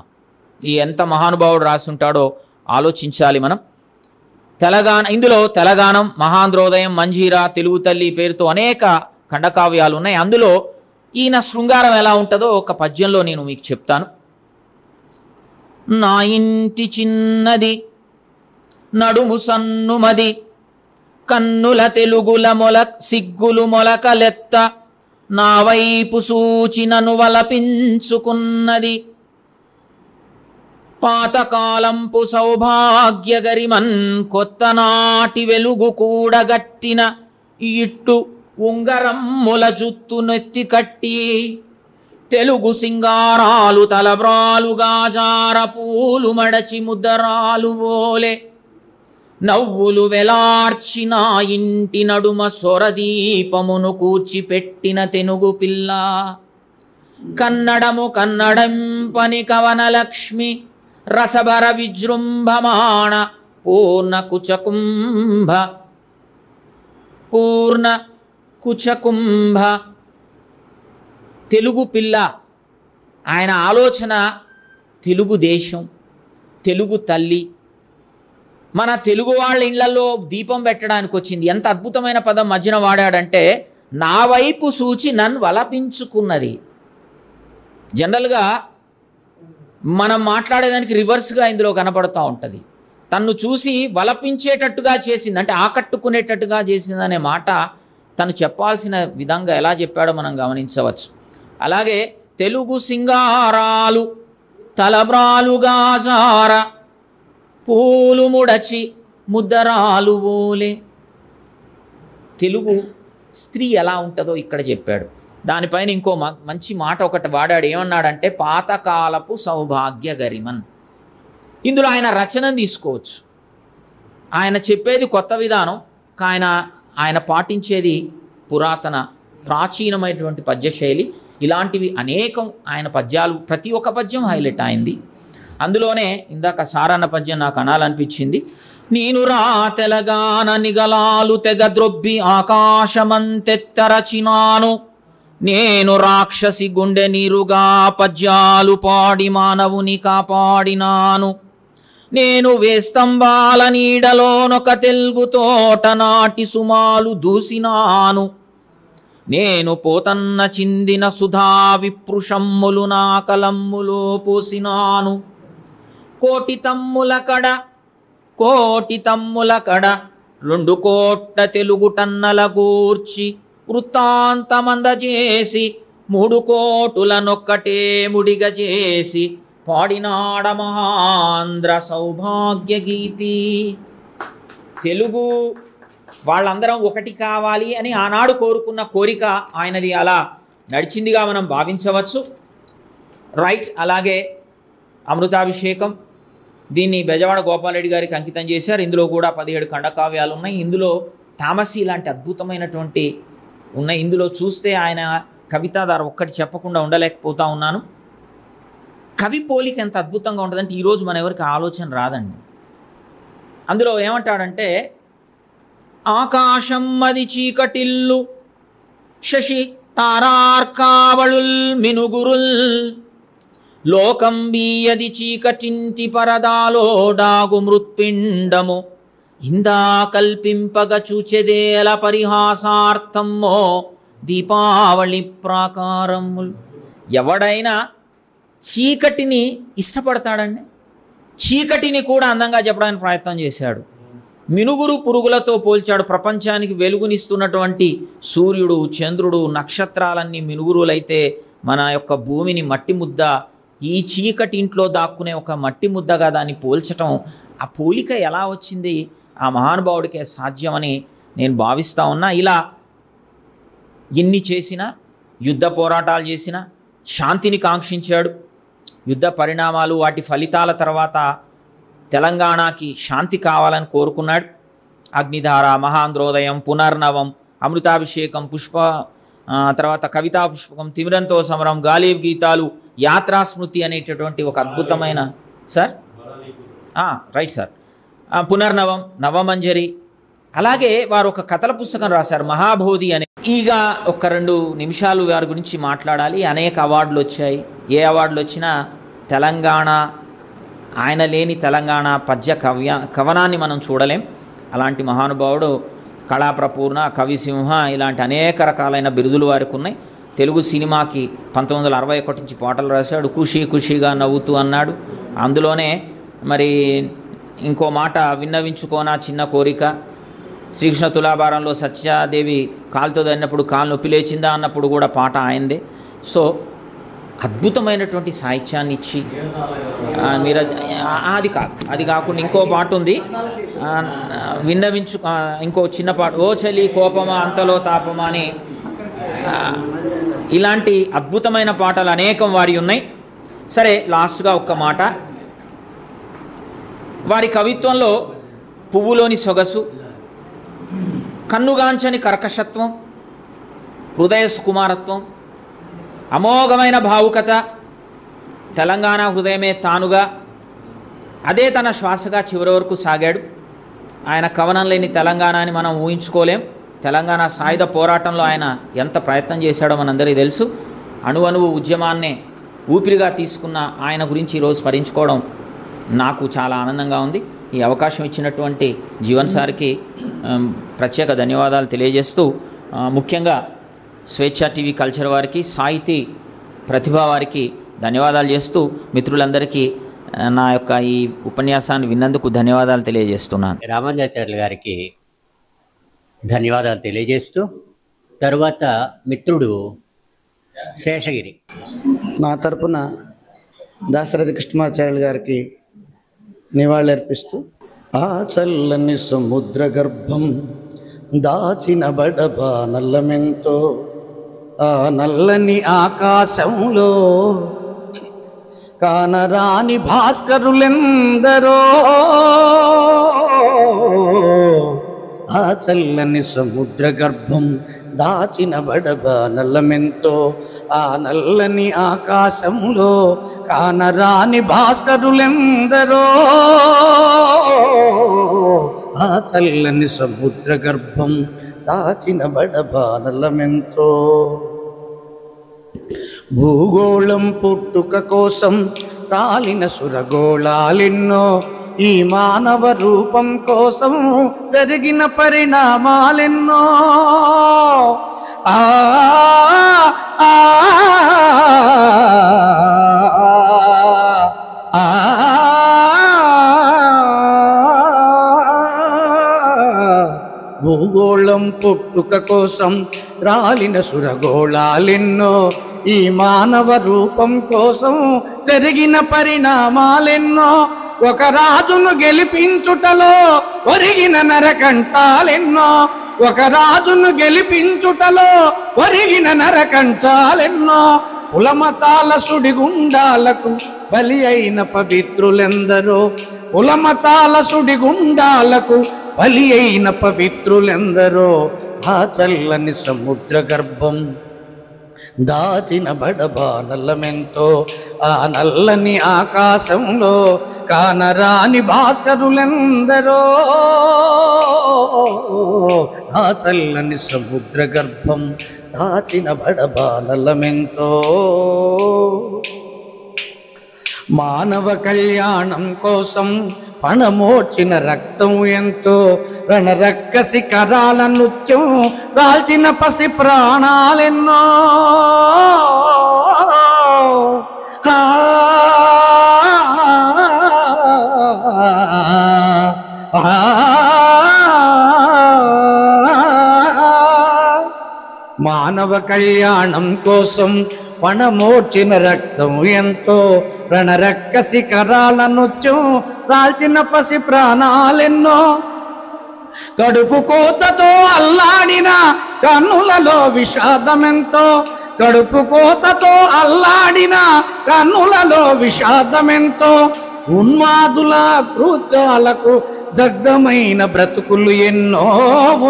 S4: ఈ ఎంత మహానుభావుడు రాసుంటాడో ఆలోచించాలి మనం. ఇందులో తెలంగాణం, మహాంధ్రోదయం, మంజీరా, తెలుగు తల్లి పేరుతో అనేక ఖండకావ్యాలు ఉన్నాయి. అందులో ఈయన శృంగారం ఎలా ఉంటుందో ఒక పద్యంలో నేను మీకు చెప్తాను. నా ఇంటి చిన్నది నడుము సన్నుమది కన్నుల తెలుగుల సిగ్గులు మొలకలెత్త నా వైపు సూచినను వలపించుకున్నది పాతకాలంపు సౌభాగ్యగరిమన్ కొత్తనాటి వెలుగు కూడగట్టిన ఇట్టు ఉంగరమ్ముల జుత్తు నెత్తి కట్టి తెలుగు సింగారాలు తలబ్రాలుగా జార పూలు మడచి ముద్దరాలు ఓలే నవ్వులు వెలార్చిన ఇంటి నడుమ సొరదీపమును కూర్చిపెట్టిన తెనుగు పిల్ల కన్నడము కన్నడంపని కవనలక్ష్మి రసభర విజృంభమాణ పూర్ణ కుచకుంభ తెలుగు పిల్ల. ఆయన ఆలోచన తెలుగుదేశం, తెలుగు తల్లి, మన తెలుగు వాళ్ళ ఇళ్లలో దీపం పెట్టడానికి వచ్చింది. ఎంత అద్భుతమైన పదం మధ్యన వాడాడంటే నా వైపు సూచి నన్ను వలపించుకున్నది. జనరల్గా మనం మాట్లాడేదానికి రివర్స్గా ఇందులో కనపడుతూ ఉంటుంది. తన్ను చూసి వలపించేటట్టుగా చేసింది, అంటే ఆకట్టుకునేటట్టుగా చేసిందనే మాట తను చెప్పాల్సిన విధంగా ఎలా చెప్పాడో మనం గమనించవచ్చు. అలాగే తెలుగు సింగారాలు తలబ్రాలుగా జార పూలు ముడచి ముద్దరాలు ఓలే. తెలుగు స్త్రీ ఎలా ఉంటుందో ఇక్కడ చెప్పాడు. దానిపైన ఇంకో మంచి మాట ఒకటి వాడాడు. ఏమన్నాడంటే పాతకాలపు సౌభాగ్య గరిమన్. ఇందులో ఆయన రచనను తీసుకోవచ్చు. ఆయన చెప్పేది కొత్త విధానం, ఆయన పాటించేది పురాతన ప్రాచీనమైనటువంటి పద్యశైలి. ఇలాంటివి అనేకం ఆయన పద్యాలు, ప్రతి ఒక్క పద్యం హైలైట్ అయింది. అందులోనే ఇందాక సారన్న పద్యం నాకు అనాలనిపించింది. నేను రా తెలంగాణ నిగలాలు తెగ ద్రొబ్బి ఆకాశమంతెత్తరచినాను నేను రాక్షసి గుండె నీరుగా పద్యాలు పాడి మానవుని కాపాడినాను నేను వేస్తంబాల నీడలోనొక తెలుగు తోట నాటి సుమాలు దూసినాను నేను పోతన్న చిందిన సుధా విప్రుషమ్ములు నా కలమ్ములో పోసినాను కోటి తమ్ముల కడ 2 కోట్ల తెలుగు టన్నల గూర్చి వృత్తాంతమందజేసి 3 కోటులనొక్కటే ముడిగ చేసి పాడినాడ మహాంధ్ర సౌభాగ్య గీతి. తెలుగు వాళ్ళందరం ఒకటి కావాలి అని ఆనాడు కోరుకున్న కోరిక ఆయనది అలా నడిచిందిగా మనం భావించవచ్చు. రైట్. అలాగే అమృతాభిషేకం, దీన్ని బెజవాడ గోపాలరెడ్డి గారికి అంకితం చేశారు. ఇందులో కూడా 17 ఖండకావ్యాలు ఉన్నాయి. ఇందులో తామసీ లాంటి అద్భుతమైనటువంటి ఉన్నాయి. ఇందులో చూస్తే ఆయన కవితాధార ఒక్కటి చెప్పకుండా ఉండలేకపోతా ఉన్నాను. కవి పోలిక ఎంత అద్భుతంగా ఉంటుందంటే ఈరోజు మన ఎవరికి ఆలోచన రాదండి. అందులో ఏమంటాడంటే ఆకాశం అది చీకటిల్లు శశి తారార్కావళుల్ మినుగురుల్ లోకం బీయది చీకటింటి పరదాలో డాగు మృత్పిండము ఇందా కల్పింపగ చూచెదేల పరిహాసార్థమో దీపావళి ప్రాకారముల్. ఎవడైనా చీకటిని ఇష్టపడతాడండి. చీకటిని కూడా అందంగా చెప్పడానికి ప్రయత్నం చేశాడు. మినుగురు పురుగులతో పోల్చాడు. ప్రపంచానికి వెలుగునిస్తున్నటువంటి సూర్యుడు, చంద్రుడు, నక్షత్రాలన్నీ మినుగురులైతే మన యొక్క భూమిని మట్టి ముద్ద, ఈ చీకటి ఇంట్లో దాక్కునే ఒక మట్టి ముద్దగా దాన్ని పోల్చటం, ఆ పోలిక ఎలా వచ్చింది ఆ మహానుభావుడికే సాధ్యమని నేను భావిస్తూ ఉన్నా. ఇలా ఎన్ని చేసినా, యుద్ధ పోరాటాలు చేసినా, శాంతిని కాంక్షించాడు. యుద్ధ పరిణామాలు వాటి ఫలితాల తర్వాత తెలంగాణకి శాంతి కావాలని కోరుకున్నాడు. అగ్నిధార, మహాంధ్రోదయం, పునర్నవం, అమృతాభిషేకం, తర్వాత కవితా పుష్పకం, తిమిరంతో సమరం, గాలిబ్ గీతాలు యాత్రాస్మృతి అనేటటువంటి ఒక అద్భుతమైన సార్ రైట్ సార్ పునర్నవం, నవమంజరి, అలాగే వారు ఒక కథల పుస్తకం రాశారు మహాబోధి అని. ఇక ఒక 2 నిమిషాలు వారి గురించి మాట్లాడాలి. అనేక అవార్డులు వచ్చాయి. ఏ అవార్డులు వచ్చినా తెలంగాణ, ఆయన లేని తెలంగాణ పద్య కవనాన్ని మనం చూడలేం. అలాంటి మహానుభావుడు కళాప్రపూర్ణ, కవిసింహ ఇలాంటి అనేక రకాలైన బిరుదులు వారికి ఉన్నాయి. తెలుగు సినిమాకి 1961 నుంచి పాటలు రాశాడు. ఖుషీ ఖుషీగా నవ్వుతూ అన్నాడు. అందులోనే మరి ఇంకో మాట, విన్నవించుకోనా చిన్న కోరిక, శ్రీకృష్ణ తులాభారంలో సత్యాదేవి కాలుతో అన్నప్పుడు కాలు నొప్పి లేచిందా అన్నప్పుడు కూడా పాట ఆయనదే. సో అద్భుతమైనటువంటి సాహిత్యాన్ని ఇచ్చి మీరు అది కాకుండా ఇంకో పాట ఉంది, ఇంకో చిన్న పాట, ఓ చలి కోపమా అంతలో తాపమా అని. ఇలాంటి అద్భుతమైన పాటలు అనేకం వారి ఉన్నాయి. సరే, లాస్ట్గా ఒక్క మాట, వారి కవిత్వంలో పువ్వులోని సొగసు, కన్నుగాంచని కర్కశత్వం, హృదయ సుకుమారత్వం, అమోఘమైన భావుకత, తెలంగాణ హృదయమే తానుగా, అదే తన శ్వాసగా చివరి వరకు సాగాడు. ఆయన కవనం లేని తెలంగాణని మనం ఊహించుకోలేం. తెలంగాణ సాయుధ పోరాటంలో ఆయన ఎంత ప్రయత్నం చేశాడో మనందరికీ తెలుసు. అణువణువు ఉద్యమాన్నే ఊపిరిగా తీసుకున్న ఆయన గురించి ఈరోజు స్మరించుకోవడం నాకు చాలా ఆనందంగా ఉంది. ఈ అవకాశం ఇచ్చినటువంటి జీవన్ సార్కి ప్రత్యేక ధన్యవాదాలు తెలియజేస్తూ, ముఖ్యంగా స్వేచ్ఛ టీవీ కల్చర్ వారికి, సాహితీ ప్రతిభ వారికి ధన్యవాదాలు చేస్తూ, మిత్రులందరికీ నా యొక్క ఈ ఉపన్యాసాన్ని విన్నందుకు ధన్యవాదాలు తెలియజేస్తున్నాను.
S1: రామానుజాచార్యులు గారికి ధన్యవాదాలు తెలియజేస్తూ, తరువాత మిత్రుడు శేషగిరి.
S5: నా తరపున దాశరథి కృష్ణమాచార్యులు గారికి నివాళులర్పిస్తూ, ఆ చల్లని సముద్ర గర్భం దాచిన బడబా నల్లమెంతో, ఆ నల్లని ఆకాశంలో కానరాని భాస్కరులెందరో, ఆ చల్లని సముద్ర గర్భం దాచిన బడబా నల్లమెంతో, ఆ నల్లని ఆకాశంలో కానరాని భాస్కరులెందరో, ఆ చల్లని సముద్ర గర్భం దాచిన బడబా నల్లమెంతో. భూగోళం పుట్టుక కోసం రాలిన సురగోళాలెన్నో, ఈ మానవ రూపం కోసం జరిగిన పరిణామాలెన్నో, ఆ భూగోళం పుట్టుక కోసం రాలిన సురగోళాలెన్నో, ఈ మానవ రూపం కోసం జరిగిన పరిణామాలెన్నో, ఒక రాజును గెలిపించుటలో ఒరిగిన నరకంఠాలెన్నో, ఒక రాజును గెలిపించుటలో ఒరిగిన నరకంఠాలెన్నో, కులమతాల సుడిగుండాలకు బలి అయిన పవిత్రులెందరో, కులమతాల సుడిగుండాలకు బలి అయిన పవిత్రులెందరో, ఆ చల్లని సముద్ర గర్భం దాచిన బడబా నల్లమెంతో, ఆ నల్లని ఆకాశంలో కానరాని భాస్కరులెందరో, ఆ చల్లని సముద్ర గర్భం దాచిన బడబా నల్లమెంతో. మానవ కళ్యాణం కోసం పణమోర్చిన రక్తం ఎంతో, రణరక్క శిఖరాల నృత్యం రాల్చిన పసి ప్రాణాలెన్నో, మానవ కళ్యాణం కోసం పణమోర్చిన రక్తం ఎంతో, రణరక్క శిఖరాల నృత్యం రాల్చిన పసి ప్రాణాలెన్నో, కడుపు కోతతో అల్లాడిన కన్నులలో విషాదమెంతో, కడుపు కోతతో అల్లాడిన కన్నులలో విషాదమెంతో, ఉన్మాదుల క్రూచాలకు దగ్ధమైన బ్రతుకులు ఎన్నో,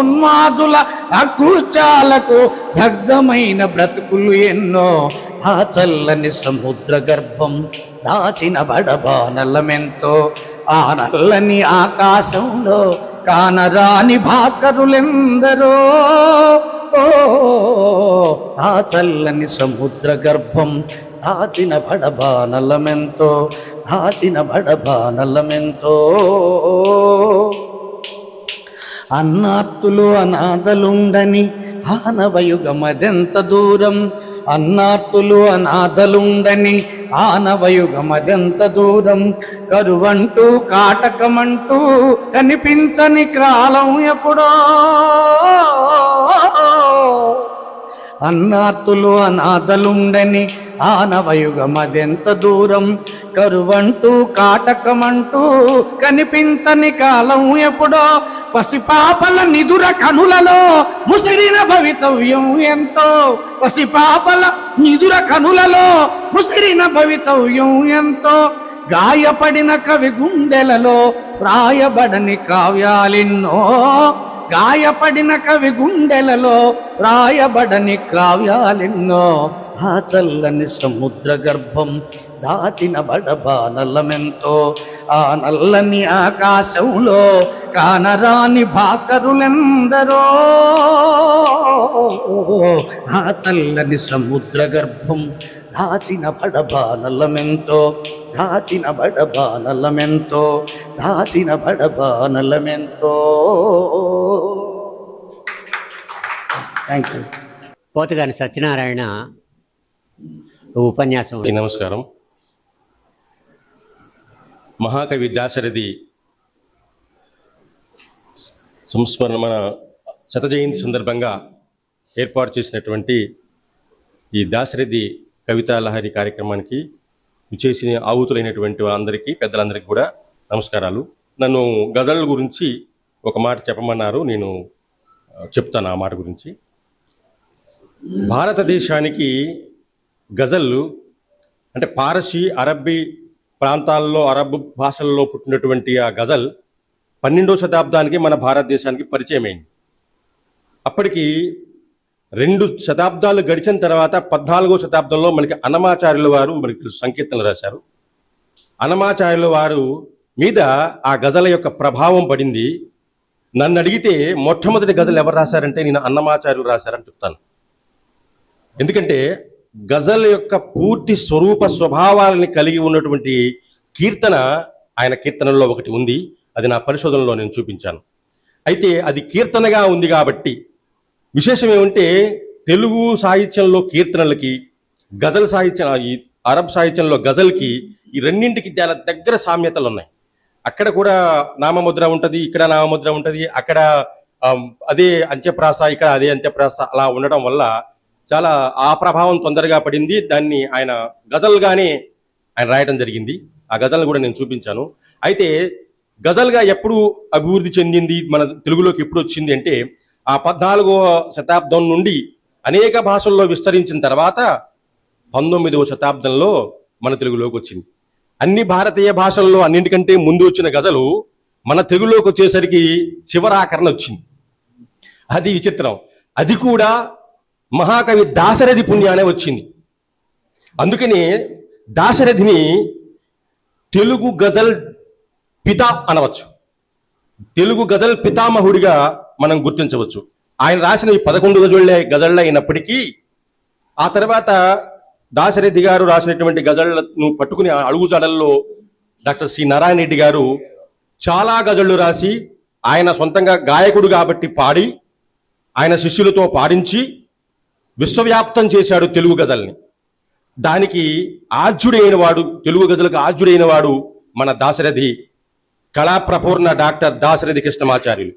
S5: ఉన్మాదుల అకృత్యాలకు దగ్ధమైన బ్రతుకులు ఎన్నో. ఆ చల్లని సముద్ర గర్భం దాచిన బడబానలమెంతో, ఆ నల్లని ఆకాశంలో కానరాని భాస్కరులెందరో. ఆ చల్లని సముద్ర గర్భం దాచిన బడబానలమెంతో, దాచిన బడబానలమెంతో. అన్నార్తులు అనాథలుండని ఆనవయుగమదెంత దూరం, అన్నార్తులు అనాథలుండని ఆనవయుగమదెంత దూరం. కరువంటూ కాటకమంటూ కనిపించని కాలం ఎప్పుడో. అన్నార్తులు అనాథలుండని ఆనవయుగమదెంత దూరం. కరువంటూ కాటకమంటూ కనిపించని కాలం ఎప్పుడో. పసిపాపల నిదుర కనులలో ముసిరిన భవితవ్యం ఎంతో, పసిపాపల నిదుర కనులలో ముసిరిన భవితవ్యం ఎంతో. గాయపడిన కవి గుండెలలో రాయబడని కావ్యాలెన్నో, గాయపడిన కవి గుండెలలో రాయబడని కావ్యాలెన్నో. ఆ చల్లని సముద్ర గర్భం దాచిన బడబానలమెంతో, ఆ నల్లని ఆకాశంలో కానరాని భాస్కరులెందరో. ఆ చల్లని సముద్ర గర్భం దాచిన బడబానలమెంతో, దాచిన బడబానలమెంతో, దాచిన బడబానలమెంతో. Thank you.
S1: పోతుగాని సత్యనారాయణ ఉపన్యాసం.
S6: నమస్కారం. మహాకవి దాశరథి సంస్మరణ మన శత జయంతి సందర్భంగా ఏర్పాటు చేసినటువంటి ఈ దాశరథి కవితా లహరి కార్యక్రమానికి విచ్చేసిన ఆహుతులైనటువంటి అందరికీ, పెద్దలందరికీ కూడా నమస్కారాలు. నన్ను గజల్ గురించి ఒక మాట చెప్పమన్నారు, నేను చెప్తాను ఆ మాట గురించి. భారతదేశానికి గజళ్ళు అంటే పారసీ, అరబ్బీ ప్రాంతాల్లో, అరబ్ భాషల్లో పుట్టినటువంటి ఆ గజల్ 12వ శతాబ్దానికి మన భారతదేశానికి పరిచయం అయింది. అప్పటికి 2 శతాబ్దాలు గడిచిన తర్వాత 14వ శతాబ్దంలో మనకి అన్నమాచార్యుల వారు మనకి సంకీర్తనలు రాశారు. అన్నమాచార్యుల వారు మీద ఆ గజల యొక్క ప్రభావం పడింది. నన్ను అడిగితే మొట్టమొదటి గజల్ ఎవరు రాశారంటే నేను అన్నమాచార్యులు రాశారని చెప్తాను. ఎందుకంటే గజల్ యొక్క పూర్తి స్వరూప స్వభావాలని కలిగి ఉన్నటువంటి కీర్తన ఆయన కీర్తనల్లో ఒకటి ఉంది. అది నా పరిశోధనలో నేను చూపించాను. అయితే అది కీర్తనగా ఉంది కాబట్టి విశేషం ఏమంటే తెలుగు సాహిత్యంలో కీర్తనలకి, గజల్ సాహిత్యం, ఈ అరబ్ సాహిత్యంలో గజల్కి ఈ రెండింటికి చాలా దగ్గర సామ్యతలు ఉన్నాయి. అక్కడ కూడా నామముద్ర ఉంటుంది, ఇక్కడ నామముద్ర ఉంటుంది, అక్కడ అదే అంత్యప్రాస, ఇక్కడ అదే అంత్యప్రాస, అలా ఉండడం వల్ల చాలా ఆ ప్రభావం తొందరగా పడింది. దాన్ని ఆయన గజల్గానే ఆయన రాయడం జరిగింది. ఆ గజల్ని కూడా నేను చూపించాను. అయితే గజల్గా ఎప్పుడు అభివృద్ధి చెందింది, మన తెలుగులోకి ఎప్పుడు వచ్చింది అంటే ఆ 14వ శతాబ్దం నుండి అనేక భాషల్లో విస్తరించిన తర్వాత 19వ శతాబ్దంలో మన తెలుగులోకి వచ్చింది. అన్ని భారతీయ భాషల్లో అన్నింటికంటే ముందు వచ్చిన గజలు మన తెలుగులోకి వచ్చేసరికి చివరాకరణ వచ్చింది. అది విచిత్రం. అది కూడా మహాకవి దాశరథి పుణ్యానే వచ్చింది. అందుకనే దాశరథిని తెలుగు గజల్ పిత అనవచ్చు, తెలుగు గజల్ పితామహుడిగా మనం గుర్తించవచ్చు. ఆయన రాసిన ఈ 11 గజళ్ళ అయినప్పటికీ ఆ తర్వాత దాశరథి గారు రాసినటువంటి గజళ్లను పట్టుకుని అడుగుజాడల్లో డాక్టర్ సి నారాయణ రెడ్డి గారు చాలా గజళ్ళు రాసి ఆయన సొంతంగా గాయకుడు కాబట్టి పాడి ఆయన శిష్యులతో పాడించి విశ్వవ్యాప్తం చేశాడు తెలుగు గజల్ని. దానికి ఆద్యుడైన వాడు, తెలుగు గజలకు ఆద్యుడైన వాడు మన దాశరథి కళాప్రపూర్ణ డాక్టర్ దాశరథి కృష్ణమాచార్యులు.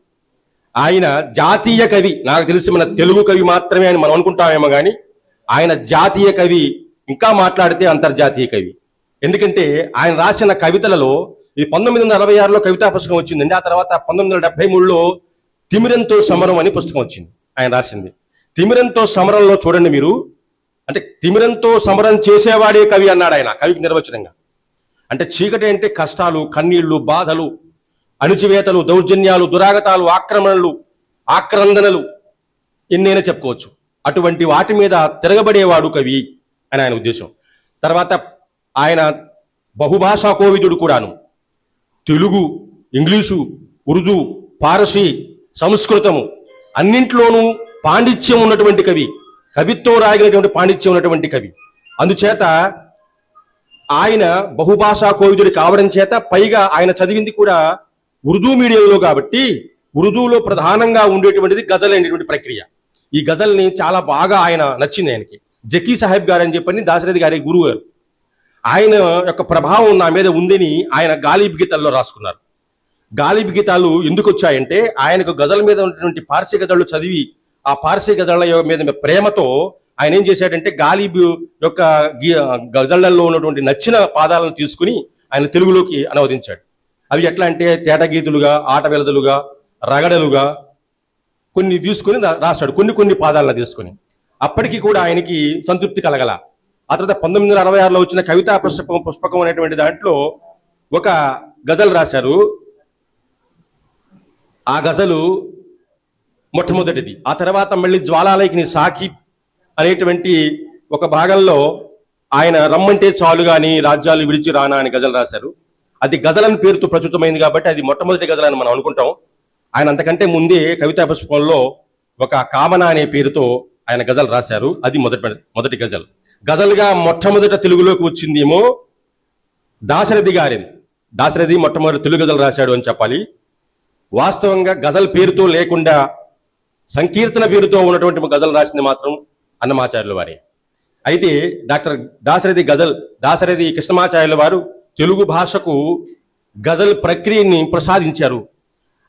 S6: ఆయన జాతీయ కవి. నాకు తెలిసి మన తెలుగు కవి మాత్రమే అని మనం అనుకుంటామేమో కానీ ఆయన జాతీయ కవి, ఇంకా మాట్లాడితే అంతర్జాతీయ కవి. ఎందుకంటే ఆయన రాసిన కవితలలో ఈ 1946లో కవితా పుస్తకం వచ్చిందండి. ఆ తర్వాత 1973లో తిమిరంతో సమరం అని పుస్తకం వచ్చింది ఆయన రాసింది. తిమిరంతో సమరంలో చూడండి మీరు, అంటే తిమిరంతో సమరం చేసేవాడే కవి అన్నాడు ఆయన కవికి నిర్వచనంగా. అంటే చీకటి అంటే కష్టాలు, కన్నీళ్లు, బాధలు, అణిచివేతలు, దౌర్జన్యాలు, దురాగతాలు, ఆక్రమణలు, ఆక్రందనలు ఎన్నైనా చెప్పుకోవచ్చు. అటువంటి వాటి మీద తిరగబడేవాడు కవి అని ఆయన ఉద్దేశం. తర్వాత ఆయన బహుభాషా కోవిదుడు కూడాను. తెలుగు, ఇంగ్లీషు, ఉర్దూ, పారసీ, సంస్కృతము అన్నింట్లోనూ పాండిత్యం ఉన్నటువంటి కవి, కవిత్వం రాగినటువంటి పాండిత్యం ఉన్నటువంటి కవి. అందుచేత ఆయన బహుభాషా కోవిదుడు కావడం చేత పైగా ఆయన చదివింది కూడా ఉర్దూ మీడియంలో కాబట్టి ఉర్దూలో ప్రధానంగా ఉండేటువంటిది గజల్ అనేటువంటి ప్రక్రియ. ఈ గజల్ని చాలా బాగా ఆయన నచ్చింది ఆయనకి. జకీ సాహెబ్ గారు అని చెప్పని దాశరథి గారి గురువు గారు, ఆయన యొక్క ప్రభావం నా మీద ఉందని ఆయన గాలిబ్ గీతాల్లో రాసుకున్నారు. గాలిబ్ గీతాలు ఎందుకు వచ్చాయంటే ఆయనకు గజల్ మీద ఉన్నటువంటి పార్సీ గజళ్ళు చదివి ఆ పార్సీ గజళ్ళ మీద ప్రేమతో ఆయన ఏం చేశాడంటే గాలిబ్ యొక్క గజళ్లలో ఉన్నటువంటి నచ్చిన పాదాలను తీసుకుని ఆయన తెలుగులోకి అనువదించాడు. అవి ఎట్లా అంటే తేటగీతులుగా, ఆట వెలదలుగా, రగడలుగా కొన్ని తీసుకుని రాశాడు, కొన్ని పాదాలను తీసుకుని. అప్పటికి కూడా ఆయనకి సంతృప్తి కలగల. ఆ తర్వాత 1966లో వచ్చిన కవితా పుష్పకం అనేటువంటి దాంట్లో ఒక గజల్ రాశారు. ఆ గజలు మొట్టమొదటిది. ఆ తర్వాత మళ్ళీ జ్వాలాలయకిని సాకి అనేటువంటి ఒక భాగంలో ఆయన రమ్మంటే చాలు గాని రాజ్యాలు విడిచి రానా అని గజల్ రాశారు. అది గజల్ అని పేరుతో ప్రచురితమైంది కాబట్టి అది మొట్టమొదటి గజల్ అని మనం అనుకుంటాం. ఆయన అంతకంటే ముందే కవితా పుష్పంలో ఒక కామన అనే పేరుతో ఆయన గజల్ రాశారు. అది మొదటి గజల్. గజల్గా మొట్టమొదట తెలుగులోకి వచ్చిందేమో దాశరథి గారిది. దాశరథి మొట్టమొదటి తెలుగు గజల్ రాశాడు అని చెప్పాలి. వాస్తవంగా గజల్ పేరుతో లేకుండా సంకీర్తన పేరుతో ఉన్నటువంటి గజల్ రాసింది మాత్రం అన్నమాచార్యుల వారే. అయితే డాక్టర్ దాశరథి కృష్ణమాచార్యుల వారు తెలుగు భాషకు గజల్ ప్రక్రియని ప్రసాదించారు.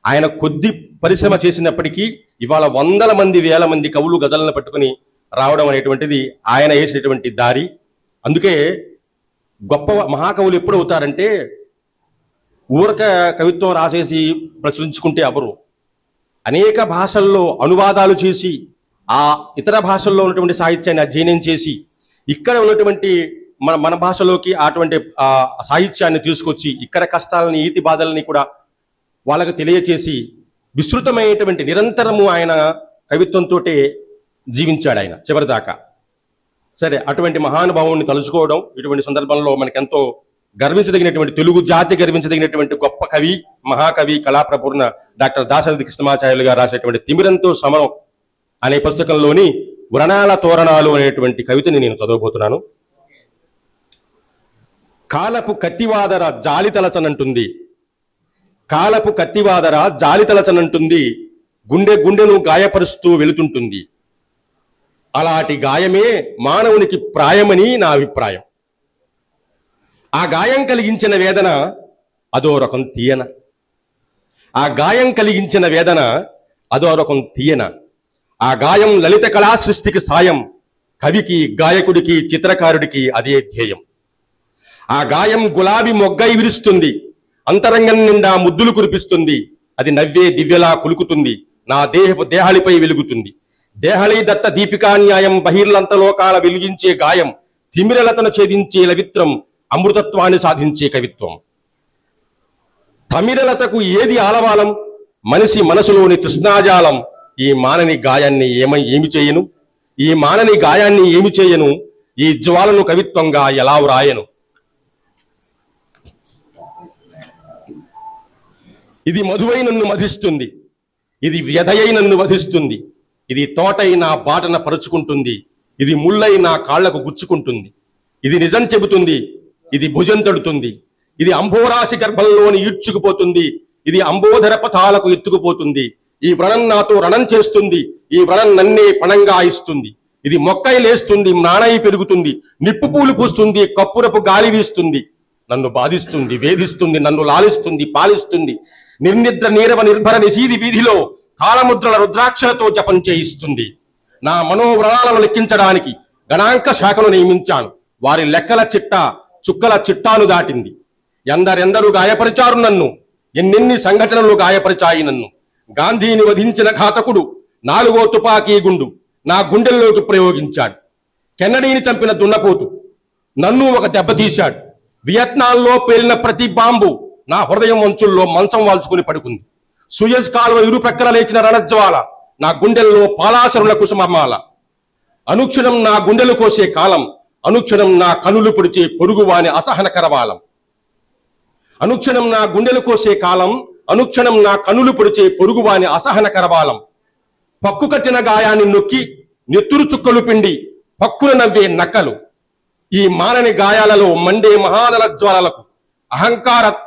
S6: ఆయన కొద్ది పరిశ్రమ చేసినప్పటికీ ఇవాళ వందల మంది, వేల మంది కవులు గజలను పట్టుకుని రావడం అనేటువంటిది ఆయన వేసినటువంటి దారి. అందుకే గొప్ప మహాకవులు ఎప్పుడు అవుతారంటే ఊరక కవిత్వం రాసేసి ప్రచురించుకుంటే అవరు. అనేక భాషల్లో అనువాదాలు చేసి ఆ ఇతర భాషల్లో ఉన్నటువంటి సాహిత్యాన్ని అధ్యయనం చేసి ఇక్కడ ఉన్నటువంటి మన భాషలోకి అటువంటి సాహిత్యాన్ని తీసుకొచ్చి ఇక్కడ కష్టాలని, ఈతి బాధల్ని కూడా వాళ్ళకు తెలియచేసి విస్తృతమైనటువంటి నిరంతరము ఆయన కవిత్వంతో జీవించాడు ఆయన చివరిదాకా. సరే, అటువంటి మహానుభావుని తలుచుకోవడం ఇటువంటి సందర్భంలో మనకెంతో గర్వించదగినటువంటి, తెలుగు జాతి గర్వించదగినటువంటి గొప్ప కవి, మహాకవి, కళాప్రపూర్ణ డాక్టర్ దాశరథి కృష్ణమాచార్యులు గారు రాసేటువంటి తిమిరంతో సమరం అనే పుస్తకంలోని వ్రణాల తోరణాలు అనేటువంటి కవితని నేను చదవబోతున్నాను. కాలపు కత్తివాదర జాలితలచనంటుంది, కాలపు కత్తివాదర జాలితలచనంటుంది, గుండెను గాయపరుస్తూ వెళుతుంటుంది. అలాంటి గాయమే మానవునికి ప్రాయమని నా అభిప్రాయం. ఆ గాయం కలిగించిన వేదన అదో రకం తీయన, ఆ గాయం కలిగించిన వేదన అదో రకం తీయన. ఆ గాయం లలిత కళా సృష్టికి సాయం, కవికి, గాయకుడికి, చిత్రకారుడికి అదే ధ్యేయం. ఆ గాయం గులాబీ మొగ్గై విరుస్తుంది, అంతరంగం నిండా ముద్దులు కురిపిస్తుంది. అది నవ్వే దివ్యలా కులుకుతుంది, నా దేహాలిపై వెలుగుతుంది. దేహళీ దత్త దీపికా న్యాయం, బహిర్లంతలోకాల వెలిగించే గాయం, తిమిరలతను ఛేదించే లవిత్రం, అమృతత్వాన్ని సాధించే కవిత్వం. తమిరలతకు ఏది ఆలవాలం, మనిషి మనసులోని తృష్ణాజాలం. ఈ మానని గాయాన్ని ఏమి చేయను, ఈ మానని గాయాన్ని ఏమి చేయను, ఈ జ్వాలను కవిత్వంగా ఎలా వ్రాయను. ఇది మధువై నన్ను మధిస్తుంది, ఇది వ్యధయై నన్ను వధిస్తుంది, ఇది తోటై నా బాటన పరుచుకుంటుంది, ఇది ముళ్ళై నా కాళ్లకు గుచ్చుకుంటుంది. ఇది నిజం చెబుతుంది, ఇది భుజం తడుతుంది, ఇది అంబోరాశి గర్భంలోని ఈడ్చుకుపోతుంది, ఇది అంబోధర పథాలకు ఎత్తుకుపోతుంది. ఈ వ్రణం నాతో రణం చేస్తుంది, ఈ వ్రణం నన్నే పణంగా ఇస్తుంది. ఇది మొక్కై లేస్తుంది, నాణై పెరుగుతుంది, నిప్పు పూలు పూస్తుంది, కప్పురపు గాలి వీస్తుంది. నన్ను బాధిస్తుంది, వేధిస్తుంది, నన్ను లాలిస్తుంది, పాలిస్తుంది. నిర్నిద్ర నీరవ నిర్భర నిశీది వీధిలో కాలముద్రల రుద్రాక్షలతో జపం చేయిస్తుంది. నా మనోవ్రణాలను లెక్కించడానికి గణాంక శాఖను నియమించాను. వారి లెక్కల చిట్టా చుక్కల చిట్టాను దాటింది. ఎందరెందరూ గాయపరిచారు నన్ను, ఎన్నెన్ని సంఘటనలు గాయపరిచాయి నన్ను. గాంధీని వధించిన ఘాతకుడు 4వ తుపాకీ గుండు నా గుండెల్లోకి ప్రయోగించాడు. కెన్నడీని చంపిన దున్నపోతు నన్ను ఒక దెబ్బతీశాడు. వియత్నాంలో పేలిన ప్రతి బాంబు నా హృదయం అంచుల్లో మంచం వాల్చుకుని పడుకుంది. సూయజ్ కాలువ ఇరుప్రక్కల లేచిన రణజ్వాల నా గుండెల్లో పాలాశరుల కుసుమమాల. అనుక్షణం నా గుండెలు కోసే కాలం, అనుక్షణం నా కనులు పొడిచే పొరుగువాని అసహన కరవాలం. అనుక్షణం నా గుండెలు కోసే కాలం, అనుక్షణం నా కనులు పొడిచే పొరుగువాని అసహన కరవాలం. పక్కు కట్టిన గాయాన్ని నొక్కి నెత్తురు చుక్కలు పిండి పక్కున నవ్వే నక్కలు. ఈ మానని గాయాలలో మండే మహానల జ్వాలలకు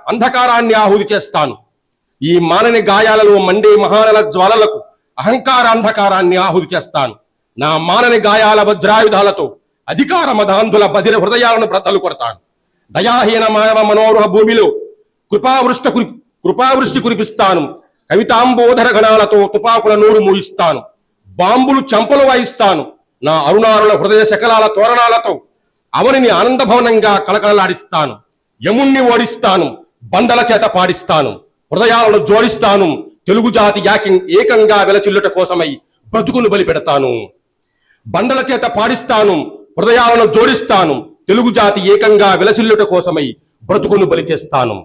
S6: అంధకారాన్ని ఆహుతి చేస్తాను. ఈ మానని గాయాలలో మండే మహానల జ్వాలలకు అంధకారాన్ని ఆహుతి చేస్తాను. నా మానని గాయాల వజ్రాయుధాలతో అధికార మదాంధుల బదిర హృదయాలను బ్రద్దలు కొడతాను. దయాహీన మానవ మనోహర భూమిలో కృపావృష్టి కురిపిస్తాను. కవితాంబోధర గణాలతో తుపాకుల నూరు మూయిస్తాను. బాంబులు చంపలు వాయిస్తాను. నా అరుణారుల హృదయ శకలాల తోరణాలతో అవనిని ఆనందభవనంగా కలకలలాడిస్తాను. యముణ్ణి ఓడిస్తాను, బండల చేత పాడిస్తాను, హృదయాలను జోడిస్తాను. తెలుగు జాతి ఏకంగా వెలచిల్లుట కోసమై బ్రతుకును బలి పెడతాను. బండల చేత పాడిస్తాను, హృదయాలను జోడిస్తాను. తెలుగు జాతి ఏకంగా వెలసిల్లుట కోసమై బ్రతుకును బలి చేస్తాను.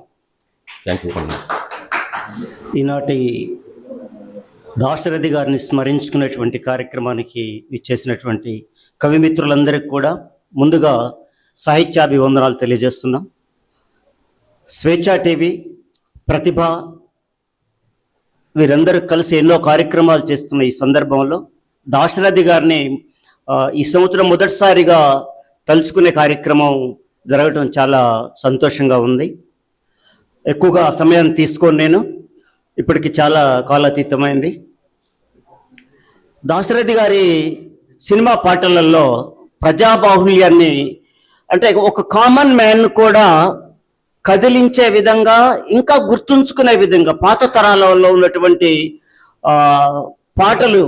S5: ఈనాటి దాశరథి గారిని స్మరించుకునేటువంటి కార్యక్రమానికి ఇచ్చేసినటువంటి కవిమిత్రులందరికీ కూడా ముందుగా సాహిత్యాభివందనాలు తెలియజేస్తున్నాం. స్వేచ్ఛా టీవీ, ప్రతిభ వీరందరూ కలిసి ఎన్నో కార్యక్రమాలు చేస్తున్న ఈ సందర్భంలో దాశరథి గారిని ఈ సంవత్సరం మొదటిసారిగా తలుచుకునే కార్యక్రమం జరగటం చాలా సంతోషంగా ఉంది. ఎక్కువగా సమయాన్ని తీసుకొని నేను ఇప్పటికి చాలా కాలాతీతమైంది. దాశరథి గారి సినిమా పాటలలో ప్రజాబాహుళ్యాన్ని అంటే ఒక కామన్ మ్యాన్ కూడా కదిలించే విధంగా, ఇంకా గుర్తుంచుకునే విధంగా పాత తరాలలో ఉన్నటువంటి పాటలు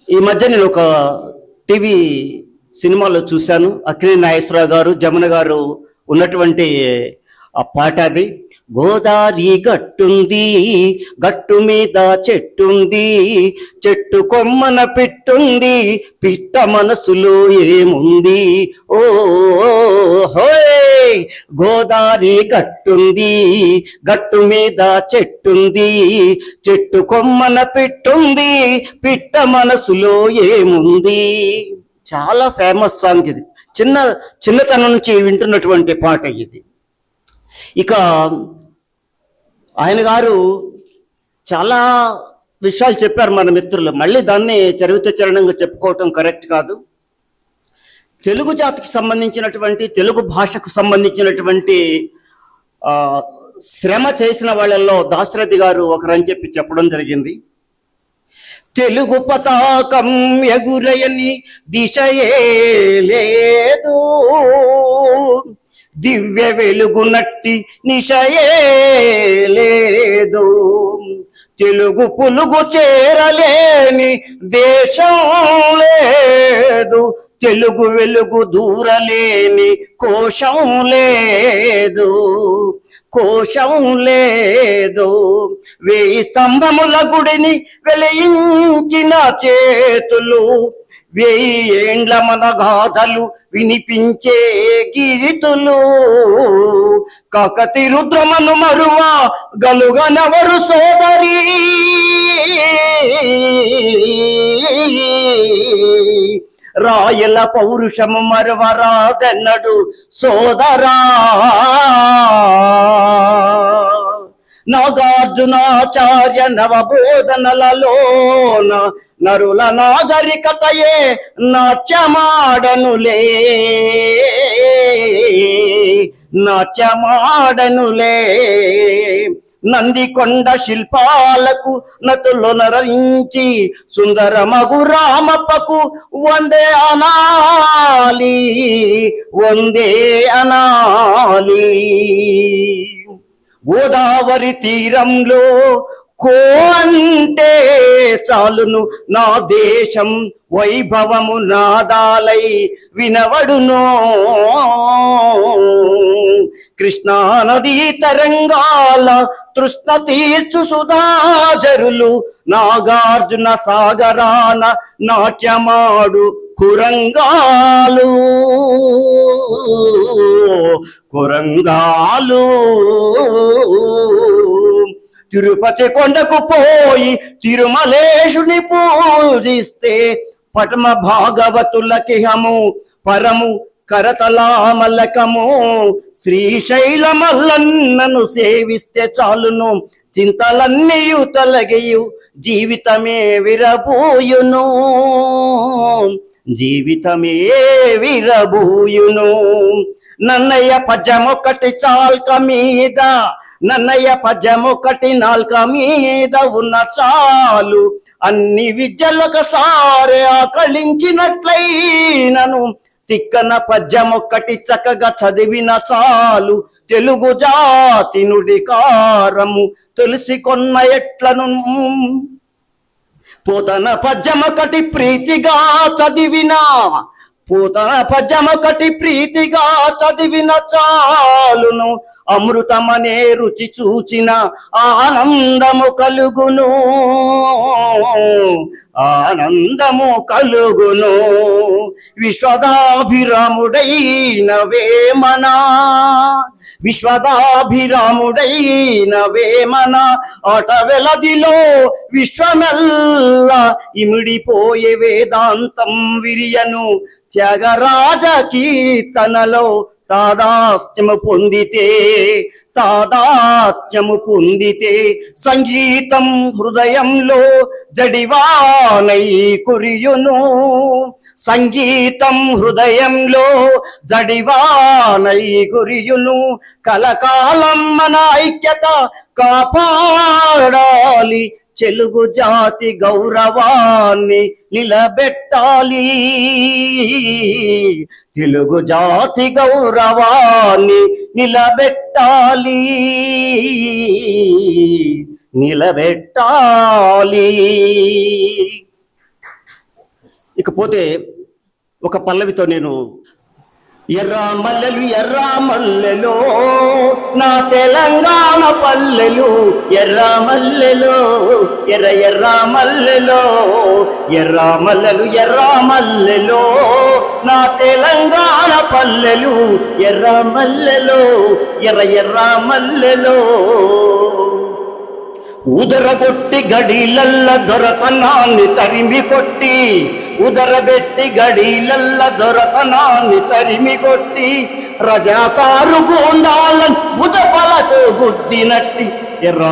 S5: ఈ మధ్య నేను ఒక టీవీ సినిమాలో చూశాను. అక్కినేని నాగేశ్వరరావు గారు, జమున గారు ఉన్నటువంటి ఆ పాట అది. గోదావరి గట్టుంది, గట్టు మీద చెట్టుంది, చెట్టు కొమ్మన పిట్టుంది, పిట్ట మనసులో ఏముంది ఓ హోయ్. గోదావరి గట్టుంది, గట్టు మీద చెట్టుంది, చెట్టు కొమ్మన పిట్టుంది, పిట్ట మనసులో ఏముంది. చాలా ఫేమస్ సాంగ్ ఇది. చిన్నతనం నుంచి వింటున్నటువంటి పాట ఇది. ఇక ఆయన గారు చాలా విషయాలు చెప్పారు మన మిత్రులు. మళ్ళీ దాన్ని చరిత్రచరణంగా చెప్పుకోవటం కరెక్ట్ కాదు. తెలుగు జాతికి సంబంధించినటువంటి, తెలుగు భాషకు సంబంధించినటువంటి శ్రమ చేసిన వాళ్ళల్లో దాశరథి గారు ఒకరని చెప్పడం జరిగింది. తెలుగు పతాకం ఎగురయని దిశయే లేదు, దివ్య వెలుగునట్టి నిశయే లేదు, తెలుగు పులుగు చేరలేని దేశం లేదు, తెలుగు వెలుగు దూరలేని కోశం లేదు, కోశం లేదు. 1000 స్తంభముల గుడిని వెలియించిన చేతులు, 1000 ఏండ్ల మన గాథలు వినిపించే గీతులు, కాకతి రుద్రమను మరువా గలుగనవరు సోదరి, రాయల పౌరుషము మరవరాదన్నడు సోదరా. నాగార్జునాచార్య నవబోధనలలోన నరుల నాగరికతయే నాట్యమాడనులే, నాట్యమాడనులే. నందికొండ శిల్పాలకు నటులు నరించి సుందరమగు రామప్పకు వందే అనాలి, వందే అనాలి. గోదావరి తీరంలో కో అంటే చాలును నా దేశం వైభవము నాదాలై వినవడునో. కృష్ణా నదీ తరంగాల తృష్ణ తీర్చు సుధాజరులు నాగార్జున సాగరాన నాట్యమాడు కురంగాలు కురంగాలు తిరుపతి కొండకు పోయి తిరుమలేశుని పూజిస్తే పటమ భాగవతులకిహము పరము కరతలామలకము శ్రీశైలమల్లన్నను సేవిస్తే చాలును చింతలన్నీయు తొలగియు జీవితమే విరబూయును జీవితమే విరబూయును నన్నయ్య పద్యమొకటి చాల్క మీద నన్నయ్య పద్యమొకటి నాల్క మీద ఉన్న చాలు అన్ని విద్యలొకసారి ఆకలించినట్లయినను తిక్కన పద్యమొక్కటి చక్కగా చదివిన చాలు తెలుగు జాతి నుడికారము తెలిసి కొన్న ఎట్లను పోతన పద్యమొకటి ప్రీతిగా చదివినా పోతన పద్యమొకటి ప్రీతిగా చదివిన చాలును అమృతమనే రుచి చూచిన ఆనందము కలుగును ఆనందము కలుగును విశ్వదాభిరాముడైన వేమన విశ్వదాభిరాముడైన వేమన ఆట వెలదిలో విశ్వమెల్ల ఇమిడిపోయే వేదాంతం విరియను త్యాగరాజ కీర్తనలో తాదాత్మ్యము పొందితే సంగీతం హృదయంలో జడివానై కురియును సంగీతం హృదయంలో జడివానై కురియును కలకాలం మన ఐక్యత కాపాడాలి తెలుగు జాతి గౌరవాన్ని నిలబెట్టాలి తెలుగు జాతి గౌరవాన్ని నిలబెట్టాలి ఇకపోతే ఒక పల్లవితో నేను ఎర్ర మల్లెలు నా తెలంగాణ పల్లెలు ఎర్ర మల్లెలు ఎర్ర మల్లెలు నా తెలంగాణ పల్లెలు ఎర్ర మల్లెలు ఎర్ర మల్లెలు ఉదరగొట్టి గడిలల్ల దొరతనాన్ని తరిమి కొట్టి ఉదరబెట్టి గడిలల్ల దొరతనాన్ని తరిమి కొట్టి రజాకారు గోండాలను ఉదపలతో గుద్దినట్టి ఎర్ర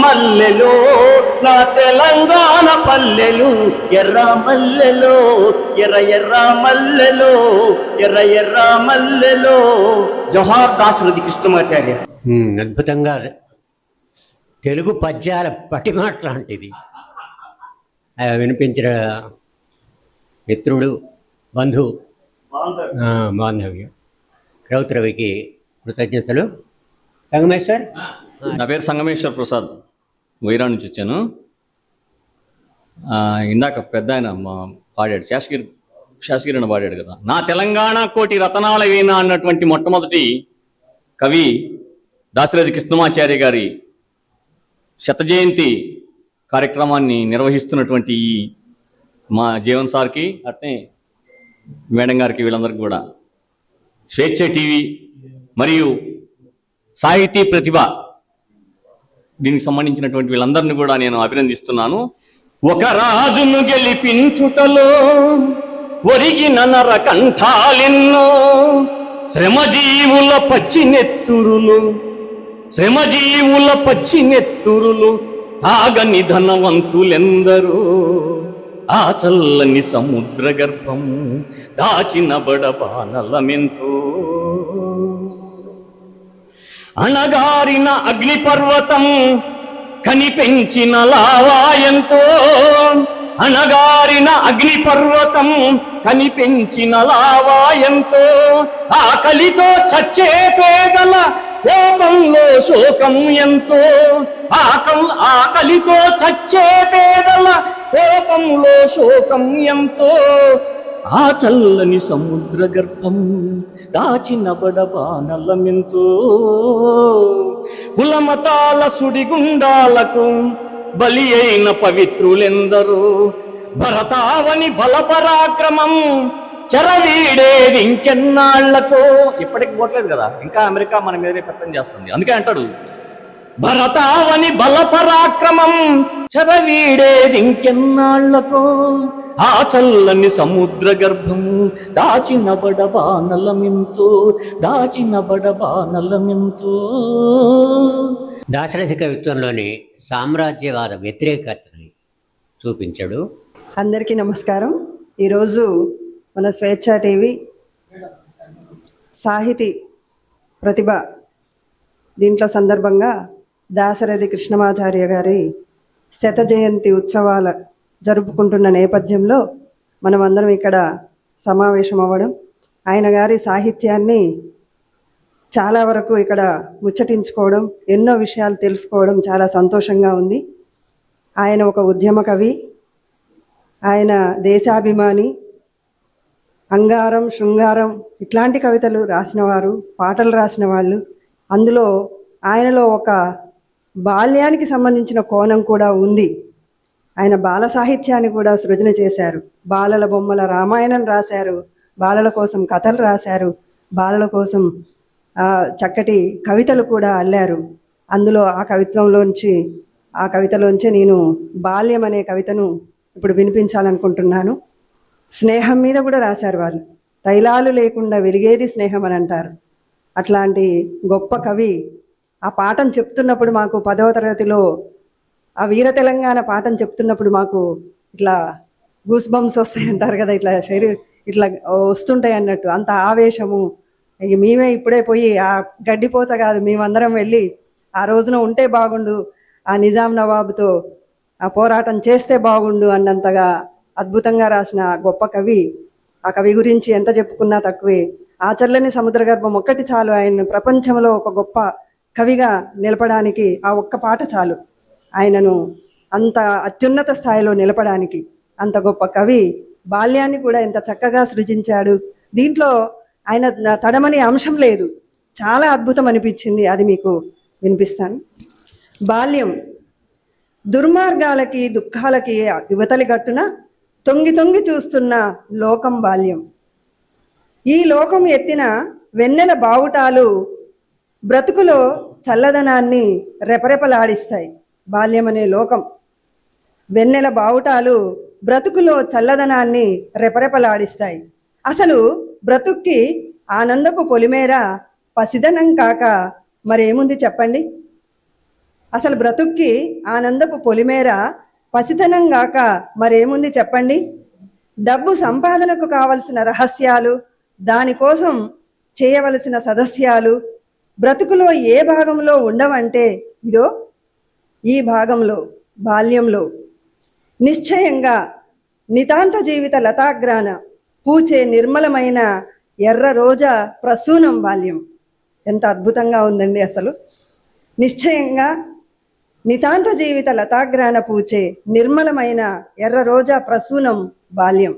S5: మల్లెలు నా తెలంగాణ పల్లెలు ఎర్ర మల్లెలు ఎర్ర మల్లెలు జోహార్ దాశరథి కృష్ణమాచార్య.
S1: అద్భుతంగా తెలుగు పద్యాల పటిమాట లాంటిది వినిపించిన మిత్రుడు బంధువు బాంధవ్యం రౌతరవికి కృతజ్ఞతలు. సంగమేశ్వర్.
S7: నా పేరు సంగమేశ్వర్ ప్రసాద్, వైరా నుంచి వచ్చాను. ఇందాక పెద్ద ఆయన పాడాడు, శాసగిరి అని పాడాడు కదా, నా తెలంగాణ కోటి రతనాల వీణ అన్నటువంటి మొట్టమొదటి కవి దాశరథి కృష్ణమాచార్య గారి శత జయంతి కార్యక్రమాన్ని నిర్వహిస్తున్నటువంటి ఈ మా జీవన్ సార్కి, అట్నే మేడం గారికి, వీళ్ళందరికీ కూడా స్వేచ్ఛ టీవీ మరియు సాహితీ ప్రతిభ దీనికి సంబంధించినటువంటి వీళ్ళందరినీ కూడా నేను అభినందిస్తున్నాను. ఒక రాజును గెలిపించుటలో ఒరిగిన నరకంఠాలెన్నో శ్రమజీవుల పచ్చి నెత్తురులు తాగని ధనవంతులెందరూ ఆ చల్లని సముద్ర గర్భం దాచిన బడబానలమెంతో అణగారిన అగ్నిపర్వతం కనిపెంచిన లావాయంతో అణగారిన అగ్నిపర్వతం కనిపెంచిన లావాయంతో ఆకలితో చచ్చే పేదల కోపంలో శోకం ఎంతో ఆకలితో చచ్చే పేదల కోపంలో శోకం ఎంతో
S8: ఆ చల్లని సముద్ర గర్భం దాచిన బడబానలమెంతో కులమతాల సుడిగుండాలకు బలి అయిన పవిత్రులెందరూ భరతావని బలపరాక్రమం చెరవీడేది ఇంకెన్నాళ్లకు. ఇప్పటికి పోట్లేదు కదా, ఇంకా అమెరికా మన మీదనే పెత్తం చేస్తుంది. అందుకే అంటాడు భరతావని బలపరాక్రమం చెరవీడేది ఇంకెన్నాళ్లకు ఆ చల్లని సముద్ర గర్భం దాచిన బడబానలమెంతో దాచిన బడబానలమెంతో.
S1: దాశరథి కవిత్వంలోని సామ్రాజ్యవాద వ్యతిరేకతని చూపించాడు.
S9: అందరికీ నమస్కారం. ఈరోజు మన స్వేచ్ఛ టీవీ సాహితీ ప్రతిభ దీంట్లో సందర్భంగా దాశరథి కృష్ణమాచార్య గారి శత జయంతి ఉత్సవాల జరుపుకుంటున్న నేపథ్యంలో మనమందరం ఇక్కడ సమావేశం అవ్వడం, ఆయన గారి సాహిత్యాన్ని చాలా వరకు ఇక్కడ ముచ్చటించుకోవడం, ఎన్నో విషయాలు తెలుసుకోవడం చాలా సంతోషంగా ఉంది. ఆయన ఒక ఉద్యమ కవి, ఆయన దేశాభిమాని, అంగారం శృంగారం ఇట్లాంటి కవితలు రాసినవారు, పాటలు రాసిన వాళ్ళు. అందులో ఆయనలో ఒక బాల్యానికి సంబంధించిన కోణం కూడా ఉంది. ఆయన బాల సాహిత్యాన్ని కూడా సృజన చేశారు. బాలల బొమ్మల రామాయణం రాశారు, బాలల కోసం కథలు రాశారు, బాలల కోసం చక్కటి కవితలు కూడా అల్లారు. అందులో ఆ కవితలోంచి నేను బాల్యం అనే కవితను ఇప్పుడు వినిపించాలనుకుంటున్నాను. స్నేహం మీద కూడా రాశారు వాళ్ళు. తైలాలు లేకుండా వెలిగేది స్నేహం అని అంటారు. అట్లాంటి గొప్ప కవి ఆ పాఠం చెప్తున్నప్పుడు మాకు 10వ తరగతిలో ఆ వీర తెలంగాణ పాఠం చెప్తున్నప్పుడు మాకు ఇట్లా గూస్ బంప్స్ వస్తాయి అంటారు కదా, ఇట్లా ఇట్లా వస్తుంటాయి అన్నట్టు. అంత ఆవేశము. మేమే ఇప్పుడే పోయి ఆ గడ్డిపోత కాదు, మేమందరం వెళ్ళి ఆ రోజున ఉంటే బాగుండు, ఆ నిజాం నవాబుతో ఆ పోరాటం చేస్తే బాగుండు అన్నంతగా అద్భుతంగా రాసిన గొప్ప కవి. ఆ కవి గురించి ఎంత చెప్పుకున్నా తక్కువే. ఆ చల్లని సముద్ర గర్భం ఒక్కటి చాలు ఆయన ప్రపంచంలో ఒక గొప్ప కవిగా నిలపడానికి. ఆ ఒక్క పాట చాలు ఆయనను అంత అత్యున్నత స్థాయిలో నిలపడానికి. అంత గొప్ప కవి బాల్యాన్ని కూడా ఎంత చక్కగా సృజించాడు. దీంట్లో ఆయన తడమని అంశం లేదు. చాలా అద్భుతం అనిపించింది, అది మీకు వినిపిస్తాను. బాల్యం దుర్మార్గాలకి దుఃఖాలకి యువతలి గట్టున తొంగి తొంగి చూస్తున్న లోకం బాల్యం. ఈ లోకం ఎత్తిన వెన్నెల బావుటాలు బ్రతుకులో చల్లదనాన్ని రెపరెపలాడిస్తాయి. బాల్యం అనే లోకం వెన్నెల బావుటాలు బ్రతుకులో చల్లదనాన్ని రెపరెపలాడిస్తాయి. అసలు బ్రతుక్కి ఆనందపు పొలిమేర పసిదనం కాక మరేముంది చెప్పండి. అసలు బ్రతుక్కి ఆనందపు పొలిమేర పసితనం కాక మరేముంది చెప్పండి. డబ్బు సంపాదనకు కావలసిన రహస్యాలు, దానికోసం చేయవలసిన సదస్యాలు బ్రతుకులో ఏ భాగంలో ఉండవంటే ఇదో ఈ భాగంలో, బాల్యంలో. నిశ్చయంగా నితాంత జీవిత లతాగ్రాన పూచే నిర్మలమైన ఎర్ర రోజా ప్రసూనం బాల్యం. ఎంత అద్భుతంగా ఉందండి అసలు. నిశ్చయంగా నితాంత జీవిత లతాగ్రాన పూచే నిర్మలమైన ఎర్ర రోజా ప్రసూనం బాల్యం.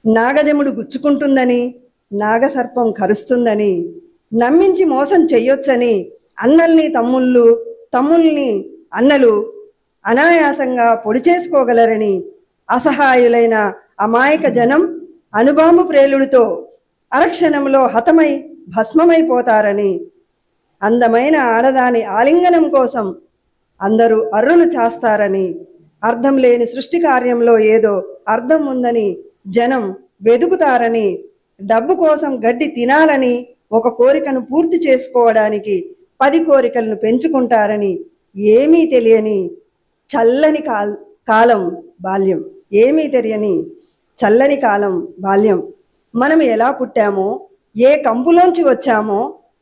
S9: నాగజముడు గుచ్చుకుంటుందని, నాగసర్పం కరుస్తుందని, నమ్మించి మోసం చెయ్యొచ్చని అన్నల్ని తమ్ముల్ని అన్నలు అనాయాసంగా పొడి చేసుకోగలరని అసహాయులైన అమాయక జనం అనుబాంబు ప్రేలుడితో అరక్షణంలో హతమై భస్మమైపోతారని, అందమైన ఆడదాని ఆలింగనం కోసం అందరూ అర్రులు చేస్తారని, అర్థం లేని సృష్టి కార్యంలో ఏదో అర్థం ఉందని జనం వెదుకుతారని, డబ్బు కోసం గడ్డి తినాలని ఒక కోరికను పూర్తి చేసుకోవడానికి 10 కోరికలను పెంచుకుంటారని ఏమీ తెలియని చల్లని కాలం బాల్యం. ఏమీ తెలియని చల్లని కాలం బాల్యం. మనం ఎలా పుట్టామో, ఏ కంపులోంచి వచ్చామో,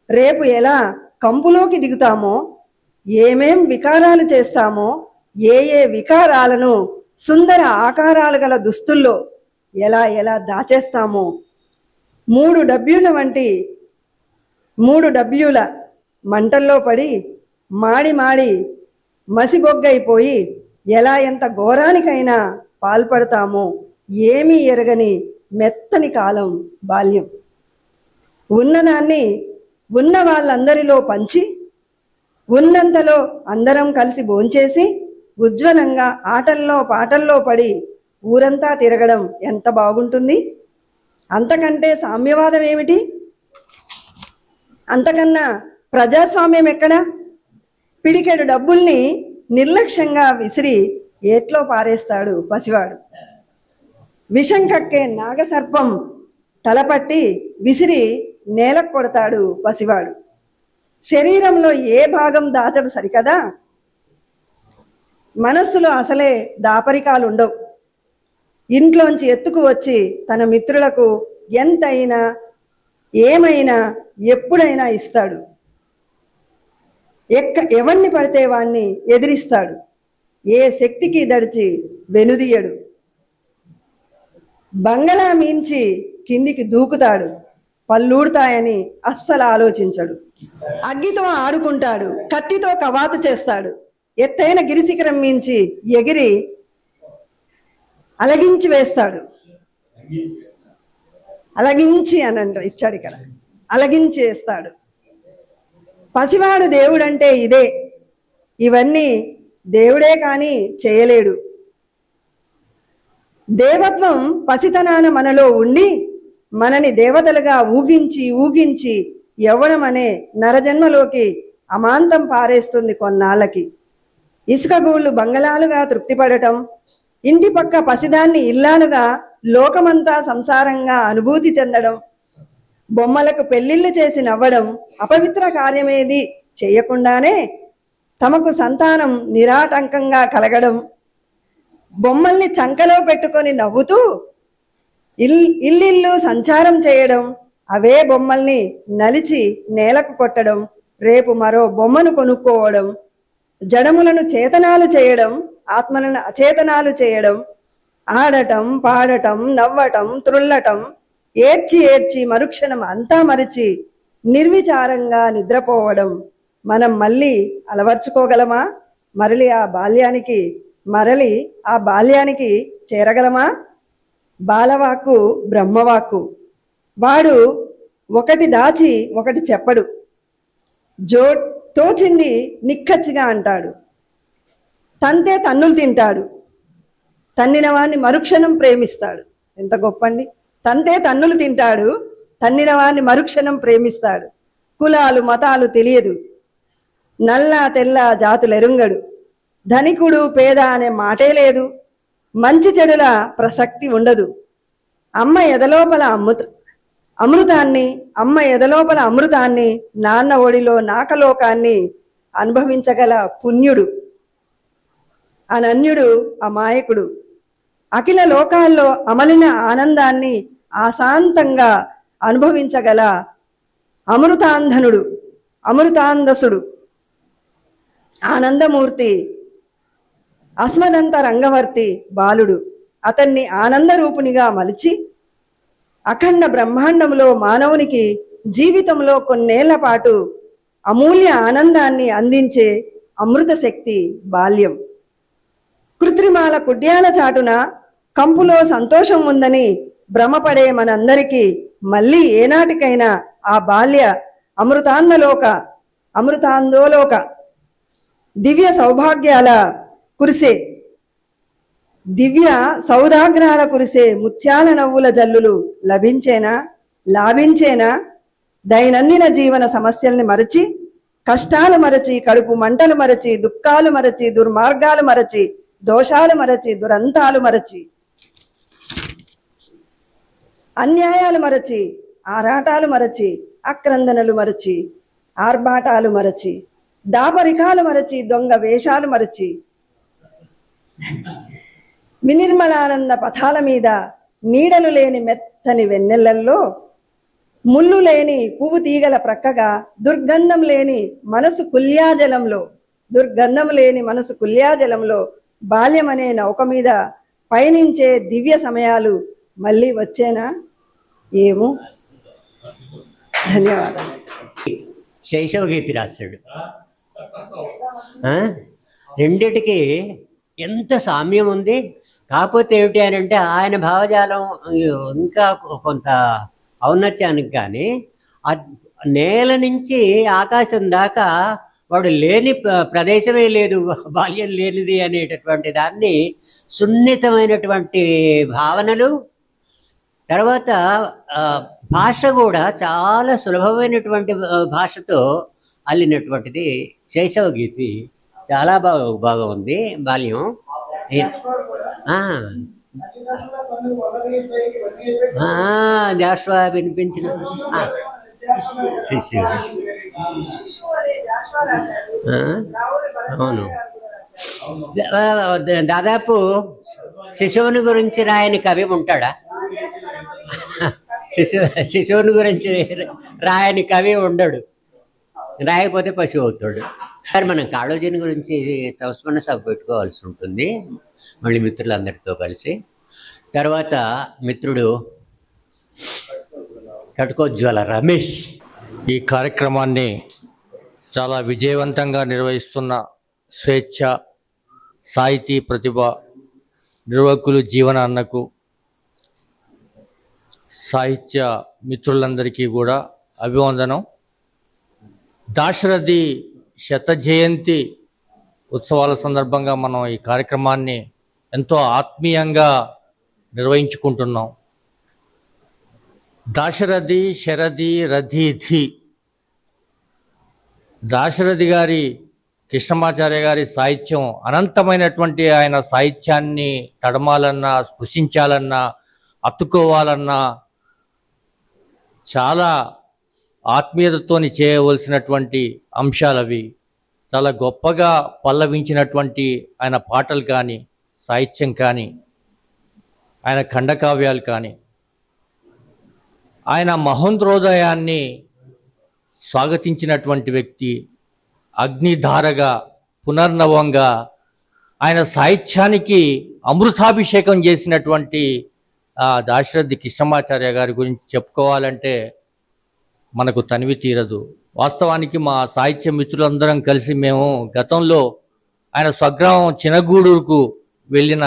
S9: రేపు ఎలా కంపులోకి దిగుతామో, ఏమేం వికారాలు చేస్తామో, ఏ వికారాలను సుందర ఆకారాలు గల దుస్తుల్లో ఎలా దాచేస్తామో, 3 డబ్యూల మంటల్లో పడి మాడి మసిబొగ్గైపోయి ఎంత ఘోరానికైనా పాల్పడతామో, ఏమీ ఎరగని మెత్తని కాలం బాల్యం. ఉన్నదాన్ని ఉన్న వాళ్ళందరిలో పంచి ఉన్నంతలో అందరం కలిసి భోంచేసి ఉజ్వలంగా ఆటల్లో పాటల్లో పడి ఊరంతా తిరగడం ఎంత బాగుంటుంది. అంతకంటే సామ్యవాదం ఏమిటి? అంతకన్నా ప్రజాస్వామ్యం ఎక్కడా? పిడికెడు డబ్బుల్ని నిర్లక్ష్యంగా విసిరి ఏట్లో పారేస్తాడు పసివాడు. విషం కక్కే నాగసర్పం తలపట్టి విసిరి నేలకు కొడతాడు పసివాడు. శరీరంలో ఏ భాగం దాచడు సరికదా, మనస్సులో అసలే దాపరికాలు ఉండవు. ఇంట్లోంచి ఎత్తుకు వచ్చి తన మిత్రులకు ఎంతైనా ఏమైనా ఎప్పుడైనా ఇస్తాడు. ఎవరిని పడితే వాణ్ణి ఎదిరిస్తాడు. ఏ శక్తికి దడిచి వెనుదీయడు. బంగళా మించి కిందికి దూకుతాడు. పళ్ళూడతాయని అస్సలు ఆలోచించడు. అగ్గితో ఆడుకుంటాడు. కత్తితో కవాతు చేస్తాడు. ఎత్తైన గిరిశిఖరం మించి ఎగిరి అలగించి వేస్తాడు. అలగించి అని ఇచ్చాడు ఇక్కడ, అలగించి వేస్తాడు. పసివాడు దేవుడంటే ఇదే. ఇవన్నీ దేవుడే కానీ చేయలేడు. దేవత్వం పసితనాన మనలో ఉండి మనని దేవతలుగా ఊగించి ఊగించి యవ్వనం అనే నరజన్మలోకి అమాంతం పారేస్తుంది కొన్నాళ్ళకి. ఇసుక గూళ్ళు బంగళాలుగా తృప్తిపడటం, ఇంటి పక్క పసిదాన్ని ఇల్లాలుగా లోకమంతా సంసారంగా అనుభూతి చెందడం, బొమ్మలకు పెళ్లిళ్ళు చేసి నవ్వడం, అపవిత్ర కార్యమేది చేయకుండానే తమకు సంతానం నిరాటంకంగా కలగడం, బొమ్మల్ని చంకలో పెట్టుకొని నవ్వుతూ ఇల్లిల్లు సంచారం చేయడం, అవే బొమ్మల్ని నలిచి నేలకు కొట్టడం, రేపు మరో బొమ్మను కొనుక్కోవడం, జడములను చేతనాలు చేయడం, ఆత్మలను అచేతనాలు చేయడం, ఆడటం పాడటం నవ్వటం త్రుల్లటం, ఏడ్చి ఏడ్చి మరుక్షణం అంతా మరిచి నిర్విచారంగా నిద్రపోవడం. మనం మళ్ళీ అలవర్చుకోగలమా? మరలి ఆ బాల్యానికి చేరగలమా? బాలవాక్కు బ్రహ్మవాక్కు. వాడు ఒకటి దాచి ఒకటి చెప్పడు. తోచింది నిక్కచ్చిగా అంటాడు. తంతే తన్నులు తింటాడు. తన్నిన వాణ్ణి మరుక్షణం ప్రేమిస్తాడు. ఎంత గొప్పండి! తంతే తన్నులు తింటాడు. తన్నిన వాణ్ణి మరుక్షణం ప్రేమిస్తాడు. కులాలు మతాలు తెలియదు. నల్ల తెల్ల జాతులెరుంగడు. ధనికుడు పేద అనే మాటే లేదు. మంచి చెడుల ప్రసక్తి ఉండదు. అమ్మ ఎదలోపల అమృతాన్ని నాన్న ఒడిలో నాకలోకాన్ని అనుభవించగల పుణ్యుడు, అనన్యుడు, అమాయకుడు. అఖిల లోకాల్లో అమలిన ఆనందాన్ని ఆశాంతంగా అనుభవించగల అమృతాంధసుడు, ఆనందమూర్తి, అస్మదంత రంగవర్తి బాలుడు. అతన్ని ఆనందరూపునిగా మలిచి అఖండ బ్రహ్మాండంలో మానవునికి జీవితంలో కొన్నేళ్ల పాటు అమూల్య ఆనందాన్ని అందించే అమృత శక్తి బాల్యం. కృత్రిమాల కుడ్యాల చాటున కంపులో సంతోషం ఉందని భ్రమపడే మనందరికీ మళ్ళీ ఏనాటికైనా ఆ బాల్య అమృతాందోలోక దివ్య సౌదాగ్రాల కురిసే ముత్యాల నవ్వుల జల్లులు లాభించేనా? దైనందిన జీవన సమస్యల్ని మరచి, కష్టాలు మరచి, కడుపు మంటలు మరచి, దుఃఖాలు మరచి, దుర్మార్గాలు మరచి, దోషాలు మరచి, దురంతాలు మరచి, అన్యాయాలు మరచి, ఆరాటాలు మరచి, ఆక్రందనలు మరచి, ఆర్భాటాలు మరచి, దాపరికాలు మరచి, దొంగ వేషాలు మరచి, వినిర్మలానంద పథాల మీద నీడలు లేని మెత్తని వెన్నెలల్లో, ముళ్ళు లేని పువ్వు తీగల ప్రక్కగా, దుర్గంధం లేని మనసు కుల్యాజలంలో బాల్యమనే నౌక మీద పయనించే దివ్య సమయాలు మళ్ళీ వచ్చేనా ఏమో. ధన్యవాదాలు.
S1: శైశవగీతి రాశాడు. రెండిటికి ఎంత సామ్యం ఉంది. కాకపోతే ఏమిటి అని అంటే ఆయన భావజాలం ఇంకా కొంత ఔన్నత్యానికి కానీ నేల నుంచి ఆకాశం దాకా వాడు లేని ప్రదేశమే లేదు, బాల్యం లేనిది అనేటటువంటి దాన్ని సున్నితమైనటువంటి భావనలు. తర్వాత భాష కూడా చాలా సులభమైనటువంటి భాషతో అల్లినటువంటిది శైశవ గీతి. చాలా బాగా ఉంది బాల్యం. జాషువా వినిపించిన శిశువు. అవును, దాదాపు శిశువుని గురించి రాయని కవి ఉంటాడా? శిశువుని గురించి రాయని కవి ఉండడు, రాయకపోతే పశువు అవుతాడు. కానీ మనం కాళోజీని గురించి సంస్మరణ సభ పెట్టుకోవాల్సి ఉంటుంది మళ్ళీ మిత్రులందరితో కలిసి. తర్వాత మిత్రుడు కటకోజ్వల రమేష్
S10: ఈ కార్యక్రమాన్ని చాలా విజయవంతంగా నిర్వహిస్తున్న స్వేచ్ఛ సాహితీ ప్రతిభ నిర్వాహకులు జీవన అన్నకు, సాహిత్య మిత్రులందరికీ కూడా అభివందనం. దాశరథి శత జయంతి ఉత్సవాల సందర్భంగా మనం ఈ కార్యక్రమాన్ని ఎంతో ఆత్మీయంగా నిర్వహించుకుంటున్నాం. దాశరథి శరథి రథిధి, దాశరథి గారి కృష్ణమాచార్య గారి సాహిత్యం అనంతమైనటువంటి, ఆయన సాహిత్యాన్ని తడమాలన్నా స్పృశించాలన్నా అత్తుకోవాలన్నా చాలా ఆత్మీయతతోని చేయవలసినటువంటి అంశాలవి. చాలా గొప్పగా పల్లవించినటువంటి ఆయన పాటలు కానీ, సాహిత్యం కానీ, ఆయన ఖండకావ్యాలు కానీ, ఆయన మహోద్రోదయాన్ని స్వాగతించినటువంటి వ్యక్తి, అగ్నిధారగా పునర్నవంగా ఆయన సాహిత్యానికి అమృతాభిషేకం చేసినటువంటి దాశరథి కృష్ణమాచార్య గారి గురించి చెప్పుకోవాలంటే మనకు తనివి తీరదు. వాస్తవానికి మా సాహిత్య మిత్రులందరం కలిసి మేము గతంలో ఆయన స్వగ్రామం చినగూడూరుకు వెళ్ళిన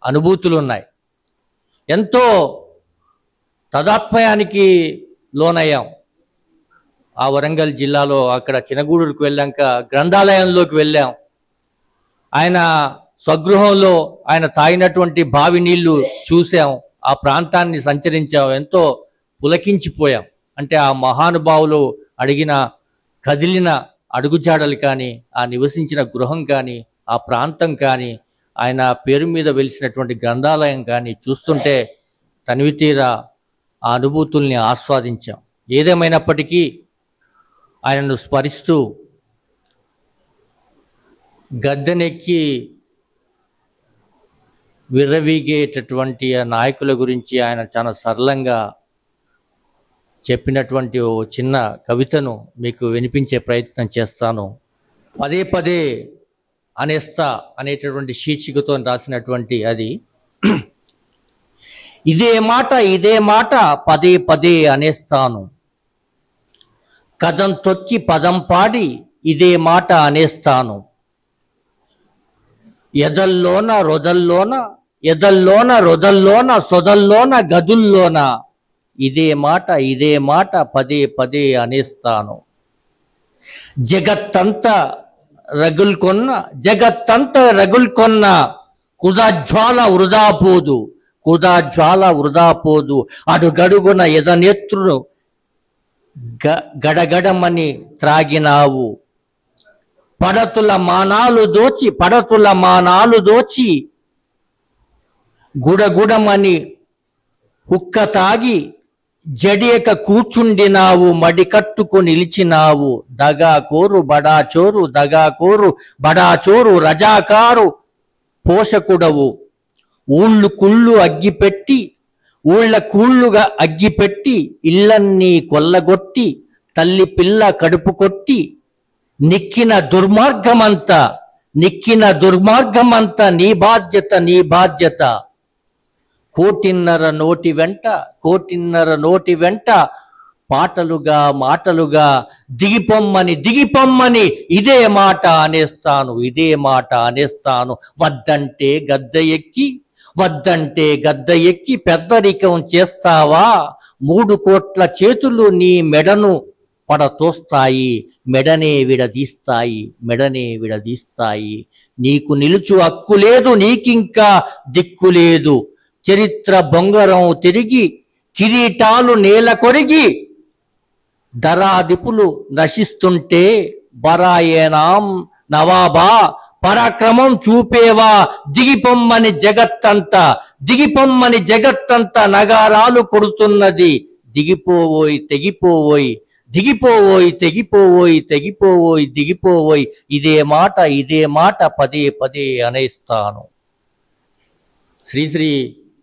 S10: అనుభూతులు ఉన్నాయి. ఎంతో తదాత్మయానికి లోనయ్యాం. ఆ వరంగల్ జిల్లాలో అక్కడ చినగూడూరుకు వెళ్ళాక గ్రంథాలయంలోకి వెళ్ళాం. ఆయన స్వగృహంలో ఆయన తాగినటువంటి బావి నీళ్లు చూసాం, ఆ ప్రాంతాన్ని సంచరించాం, ఎంతో పులకించిపోయాం. అంటే ఆ మహానుభావులు అడిగిన కదిలిన అడుగుజాడలు కానీ, ఆ నివసించిన గృహం కానీ, ఆ ప్రాంతం కానీ, ఆయన పేరు మీద వెలిసినటువంటి గ్రంథాలయం కానీ చూస్తుంటే తనివితీరా ఆ అనుభూతుల్ని ఆస్వాదించాం. ఏదేమైనప్పటికీ ఆయనను స్మరిస్తూ గద్దెనెక్కి విర్రవీగేటటువంటి ఆ నాయకుల గురించి ఆయన చాలా సరళంగా చెప్పినటువంటి ఓ చిన్న కవితను మీకు వినిపించే ప్రయత్నం చేస్తాను. పదే పదే అనేస్తా అనేటటువంటి శీర్షికతో రాసినటువంటి అది. ఇదే మాట పదే పదే అనేస్తాను, కదం తొక్కి పదం పాడి ఇదే మాట అనేస్తాను, ఎదల్లోన రొదల్లోన సొదల్లోన గదుల్లోన ఇదే మాట పదే పదే అనేస్తాను. జగత్తంతా రగుల్కొన్న కుదాజ్వాల వృధా పోదు అడుగడుగున ఎదనెత్రును గడగడమని త్రాగినావు, పడతుల మానాలు దోచి గుడగుడమని హుక్క తాగి జడియక కూర్చుండినావు, మడికట్టుకు నిలిచినావు, దగాకోరు బడాచోరు రజాకారు పోషకుడవు, ఊళ్ళ కూళ్ళుగా అగ్గిపెట్టి ఇళ్ళన్నీ కొల్లగొట్టి తల్లి పిల్ల కడుపు కొట్టి నిక్కిన దుర్మార్గమంతా నీ బాధ్యత కోటిన్నర నోటి వెంట మాటలుగా దిగిపొమ్మని ఇదే మాట అనేస్తాను, వద్దంటే గద్దె ఎక్కి వద్దంటే గద్ద ఎక్కి పెద్దరికం చేస్తావా? 3 కోట్ల చేతులు నీ మెడను పడతోస్తాయి, మెడనే విడదీస్తాయి. నీకు నిలుచు హక్కు లేదు, నీకింకా దిక్కు లేదు. చరిత్ర బొంగరం తిరిగి కిరీటాలు నేల కొరిగి దరాదిపులు నశిస్తుంటే బరాయేనాం నవాబా పరాక్రమం చూపేవా? దిగిపొమ్మని జగత్తంతా నగారాలు కొడుతున్నది. దిగిపోవోయ్ తెగిపోవోయ్ ఇదే మాట పదే అనేస్తాను. శ్రీశ్రీ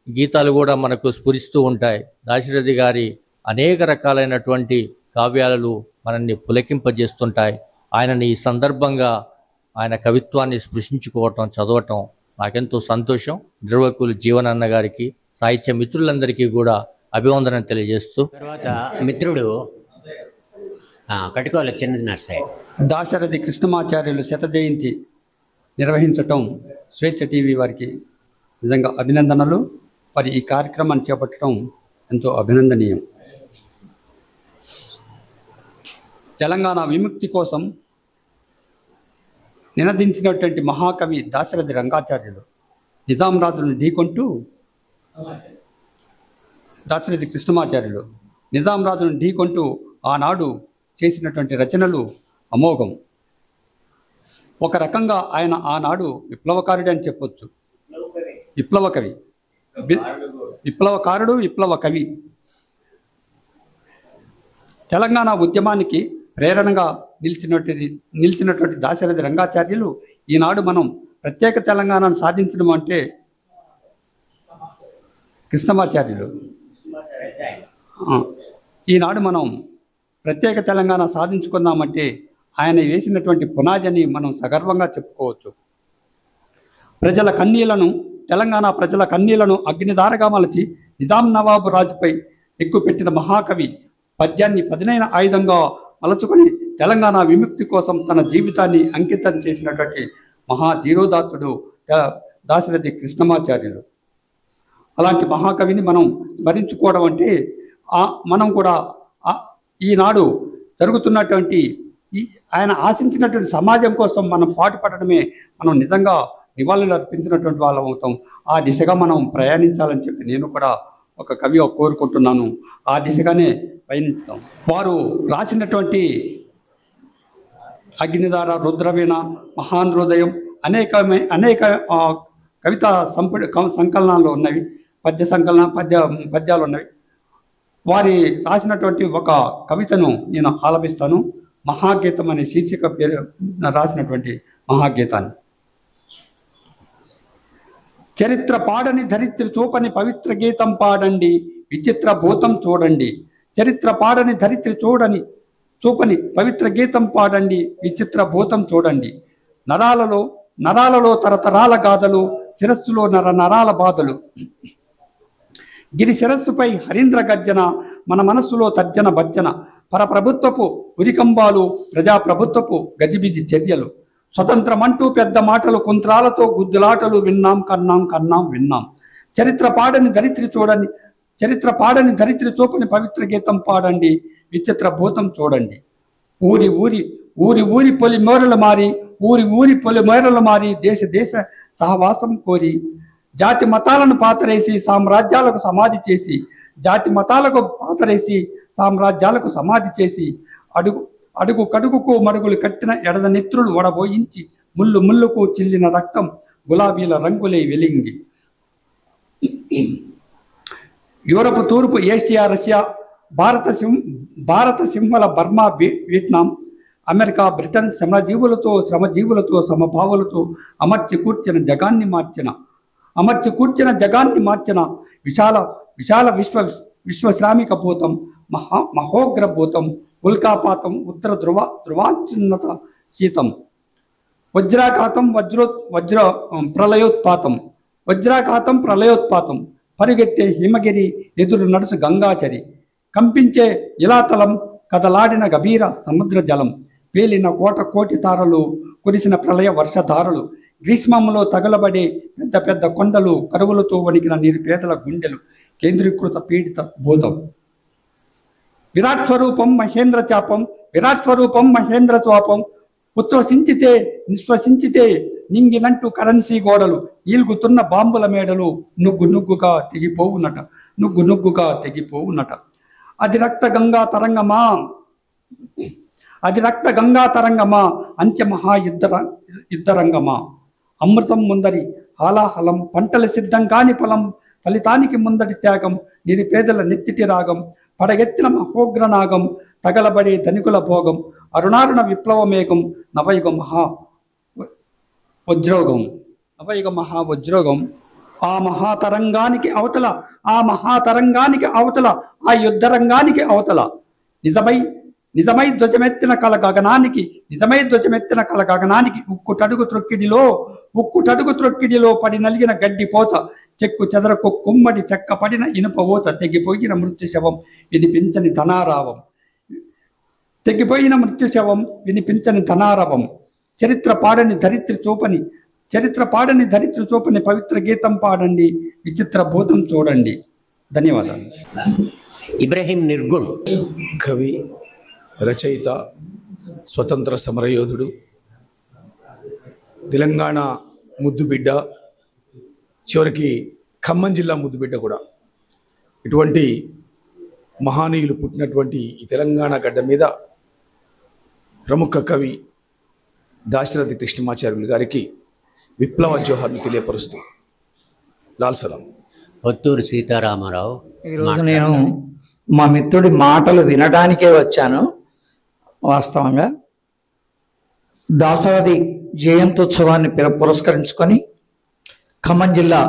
S10: గీతాలు కూడా మనకు స్ఫురిస్తూ ఉంటాయి. దాశరథి గారి అనేక రకాలైనటువంటి కావ్యాలు మనల్ని పులకింపజేస్తుంటాయి. ఆయనని ఈ సందర్భంగా ఆయన కవిత్వాన్ని స్పృశించుకోవటం, చదవటం నాకెంతో సంతోషం. నిర్వాహకులు జీవనన్న గారికి, సాహిత్య మిత్రులందరికీ కూడా అభివందనం తెలియజేస్తూ,
S1: తర్వాత మిత్రుడు కట్టుకోవాలి చిన్నది నర్సాయి.
S11: దాశరథి కృష్ణమాచార్యులు శత జయంతి నిర్వహించటం స్వేచ్ఛ టీవీ వారికి నిజంగా అభినందనలు. మరి ఈ కార్యక్రమాన్ని చేపట్టడం ఎంతో అభినందనీయం. తెలంగాణ విముక్తి కోసం నినదించినటువంటి మహాకవి దాశరథి రంగాచార్యులు నిజాం రాజులను ఢీకొంటూ, దాశరథి కృష్ణమాచార్యులు నిజాం రాజులను ఢీకొంటూ ఆనాడు చేసినటువంటి రచనలు అమోఘం. ఒక రకంగా ఆయన ఆనాడు విప్లవకారుడు అని చెప్పొచ్చు. విప్లవకారుడు, విప్లవ కవి. తెలంగాణ ఉద్యమానికి ప్రేరణగా నిలిచినటువంటి దాశరథి రంగాచార్యులు ఈనాడు మనం ప్రత్యేక తెలంగాణను సాధించడం అంటే కృష్ణమాచార్యులు. ఈనాడు మనం ప్రత్యేక తెలంగాణ సాధించుకున్నామంటే ఆయన వేసినటువంటి పునాదిని మనం సగర్వంగా చెప్పుకోవచ్చు. తెలంగాణ ప్రజల కన్నీళ్లను అగ్నిధారగా మలచి నిజాం నవాబు రాజుపై ఎక్కుపెట్టిన మహాకవి పద్యాన్ని పదునైన ఆయుధంగా మలచుకొని తెలంగాణ విముక్తి కోసం తన జీవితాన్ని అంకితం చేసినటువంటి మహాధీరోదాత్తుడు దాశరథి కృష్ణమాచార్యులు. అలాంటి మహాకవిని మనం స్మరించుకోవడం అంటే మనం కూడా ఈనాడు జరుగుతున్నటువంటి ఆయన ఆశించినటువంటి సమాజం కోసం మనం పాటుపడడమే మనం నిజంగా నివాళులు అర్పించినటువంటి వాళ్ళం అవుతాం. ఆ దిశగా మనం ప్రయాణించాలని చెప్పి నేను కూడా ఒక కవి కోరుకుంటున్నాను. ఆ దిశగానే పయనిస్తాం. వారు రాసినటువంటి అగ్నిధార, రుద్రవీణ, మహాన్ హృదయం అనేక కవితా సంకలనాలు ఉన్నవి, పద్యాలు ఉన్నవి. వారి రాసినటువంటి ఒక కవితను నేను ఆలపిస్తాను. మహాగీతం అనే శీర్షిక పేరు రాసినటువంటి మహాగీతాన్ని. చరిత్ర పాడని ధరిత్రి చూపని పవిత్ర గీతం పాడండి, విచిత్ర భూతం చూడండి. చరిత్ర పాడని ధరిత్రి చూపని పవిత్ర గీతం పాడండి, విచిత్ర భూతం చూడండి. నరాలలో తరతరాల గాథలు, శిరస్సులో నరాల బాధలు. గిరి శిరస్సుపై హరీంద్ర గర్జన, మన మనస్సులో తర్జన భర్జన. పరప్రభుత్వపు ఉరికంబాలు, ప్రజాప్రభుత్వపు గజిబిజి చర్యలు. స్వతంత్రమంటూ పెద్ద మాటలు, కుంత్రాలతో గుద్దులాటలు కన్నాం విన్నాం. చరిత్ర పాడని ధరిత్రి చూపని పవిత్ర గీతం పాడండి, విచిత్ర భూతం చూడండి. ఊరి పొలిమేరలు మారి దేశ సహవాసం కోరి జాతి మతాలను పాతరేసి సామ్రాజ్యాలకు సమాధి చేసి అడుగు కడుగుకు మడుగులు కట్టిన ఎడద నెత్రులు వడబోయించి ముల్లుకు చిల్లిన రక్తం గులాబీల రంగులై వెలింగి. యూరప్, తూర్పు Asia, Russia, Bharata Simhala Burma, Vietnam, America, Britain శ్రమజీవులతో సమభావులతో అమర్చి కూర్చిన జగాన్ని మార్చిన విశాల విశ్వశ్రామిక భూతం, మహోగ్ర భూతం, ఉల్కాపాతం, ఉత్తర ధ్రువాంచున్నత శీతం, వజ్రాఘాతం ప్రళయోత్పాతం, పరిగెత్తే హిమగిరి, ఎదురు నడుసు గంగాచరి, కంపించే ఇలాతలం, కదలాడిన గభీర సముద్ర జలం, పేలిన కోటి తారలు, కురిసిన ప్రళయ వర్షధారలు, గ్రీష్మంలో తగలబడే పెద్ద పెద్ద కొండలు, కరువులతో వణికిన నిరుపేదల గుండెలు, కేంద్రీకృత పీడిత భూతం. విరాట్ స్వరూపం మహేంద్ర చాపం, విరాట్ స్వరూపం మహేంద్ర చాపం, ఉచ్ఛ్వసించితే నిశ్వసించితే నింగినంటూ కరెన్సీ గోడలు, ఈల్గుతున్న బాంబుల మేడలు, నుగ్గు నుగ్గుగా తెగిపోవునట, నుగ్గు నుగ్గుగా తెగిపోవునట. అది రక్త గంగా తరంగమా, అది రక్త గంగా తరంగమా, అంత్య యుద్ధరంగమా. అమృతం ముందరి హాలాహలం, పంటల సిద్ధం కాని పొలం, ఫలితానికి ముందటి త్యాగం, నిరుపేదల నెత్తిటి రాగం, పడగెత్తిన మహోగ్రనాగం, తగలబడే ధనికుల భోగం, అరుణారుణ విప్లవ మేఘం, నవయుగ వజ్రోగం, నవయుగ మహావజ్రోగం. ఆ మహాతరంగానికి అవతల, ఆ మహాతరంగానికి అవతల, ఆ యుద్ధరంగానికి అవతల నిజమై ధ్వజమెత్తిన కల గగనానికి, నిజమై ధ్వజమెత్తిన కల గగనానికి, ఉక్కు టడుగు త్రొక్కిడిలో పడి నలిగిన గడ్డి పోత, చెక్కు చెదరకు కుమ్మడి చెక్క పడిన ఇనుప ఓచ, తెగిపోయిన మృత్యు శవం వినిపించని ధనారావం, తెగిపోయిన మృత్యు శవం వినిపించని ధనారవం. చరిత్ర పాడని ధరిత్రి చూపని పవిత్ర గీతం పాడండి, విచిత్ర భూతం చూడండి. ధన్యవాదాలు.
S1: ఇబ్రహీం నిర్గుణ్
S12: కవి, రచయిత, స్వతంత్ర సమరయోధుడు, తెలంగాణ ముద్దుబిడ్డ, చివరికి ఖమ్మం జిల్లా ముద్దుబిడ్డ కూడా. ఇటువంటి మహానీయులు పుట్టినటువంటి ఈ తెలంగాణ గడ్డ మీద ప్రముఖ కవి దాశరథి కృష్ణమాచార్యులు గారికి విప్లవ జోహార్ను తెలియపరుస్తూ లాల్ సలాం.
S1: పొత్తూరు సీతారామారావు.
S13: ఈరోజు నేను మా మిత్రుడి మాటలు వినడానికే వచ్చాను. వాస్తవంగా దాశరథి జయంత్యుత్సవాన్ని పురస్కరించుకొని ఖమ్మం జిల్లా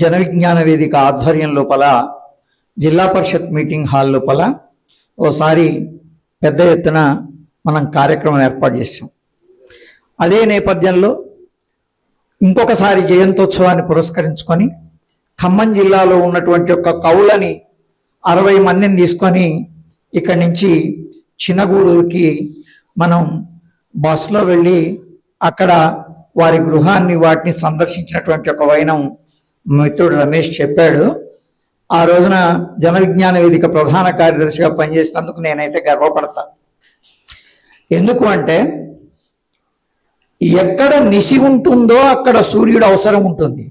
S13: జన విజ్ఞాన వేదిక ఆధ్వర్యం లోపల జిల్లా పరిషత్ మీటింగ్ హాల్ లోపల ఓసారి పెద్ద ఎత్తున మనం కార్యక్రమం ఏర్పాటు చేసాం. అదే నేపథ్యంలో ఇంకొకసారి జయంత్యోత్సవాన్ని పురస్కరించుకొని ఖమ్మం జిల్లాలో ఉన్నటువంటి ఒక కవులని 60 మందిని తీసుకొని ఇక్కడి నుంచి చిన్నగూడూరుకి మనం బస్సులో వెళ్ళి అక్కడ వారి గృహాన్ని వాటిని సందర్శించినటువంటి ఒక వైనం మిత్రుడు రమేష్ చెప్పాడు. ఆ రోజున జన విజ్ఞాన వేదిక ప్రధాన కార్యదర్శిగా పనిచేసినందుకు నేనైతే గర్వపడతా. ఎందుకు అంటే ఎక్కడ నిశి ఉంటుందో అక్కడ సూర్యుడు అవసరం ఉంటుంది,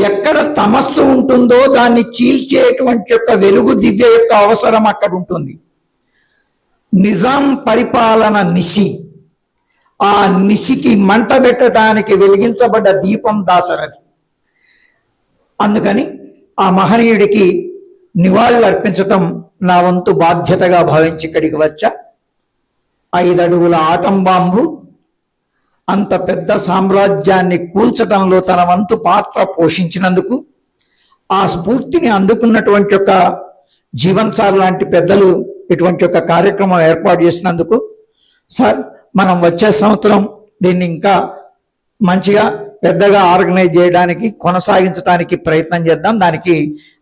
S13: ఎక్కడ తమస్సు ఉంటుందో దాన్ని చీల్చేటువంటి యొక్క వెలుగు దివ్య యొక్క అవసరం అక్కడ ఉంటుంది. నిజాం పరిపాలన నిశి, ఆ నిశికి మంట పెట్టడానికి వెలిగించబడ్డ దీపం దాశరథి. అందుకని ఆ మహనీయుడికి నివాళులు అర్పించటం నా వంతు బాధ్యతగా భావించి ఇక్కడికి వచ్చా. 5 అడుగుల ఆటం బాంబు అంత పెద్ద సామ్రాజ్యాన్ని కూల్చడంలో తన వంతు పాత్ర పోషించినందుకు, ఆ స్ఫూర్తిని అందుకున్నటువంటి ఒక జీవన్ సార్ లాంటి పెద్దలు ఇటువంటి ఒక కార్యక్రమం ఏర్పాటు చేసినందుకు సార్ మనం వచ్చే సంవత్సరం దీన్ని ఇంకా మంచిగా పెద్దగా ఆర్గనైజ్ చేయడానికి కొనసాగించడానికి ప్రయత్నం చేద్దాం. దానికి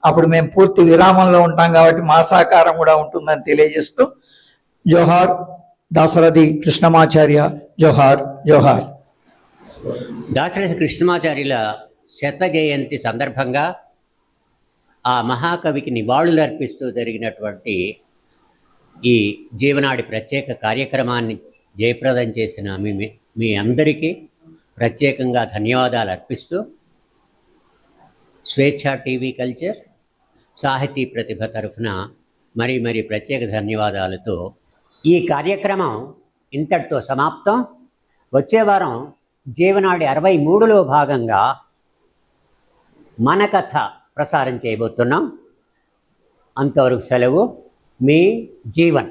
S13: అప్పుడు మేము పూర్తి విరామంలో ఉంటాం కాబట్టి మా సహకారం కూడా ఉంటుందని తెలియజేస్తూ జోహార్ దాశరథి కృష్ణమాచార్య, జోహార్ జోహార్.
S1: దాశరథి కృష్ణమాచార్యుల శత జయంతి సందర్భంగా ఆ మహాకవికి నివాళులు అర్పిస్తూ జరిగినటువంటి ఈ జీవనాడి ప్రత్యేక కార్యక్రమాన్ని జయప్రదం చేసిన మీ అందరికీ ప్రత్యేకంగా ధన్యవాదాలు అర్పిస్తూ స్వేచ్ఛ టీవీ కల్చర్ సాహితీ ప్రతిభ తరఫున మరీ ప్రత్యేక ధన్యవాదాలతో ఈ కార్యక్రమం ఇంతటితో సమాప్తం. వచ్చే వారం జీవనాడి 63లో భాగంగా మన కథ ప్రసారం చేయబోతున్నాం. అంతవరకు సెలవు. మీ జీవన్.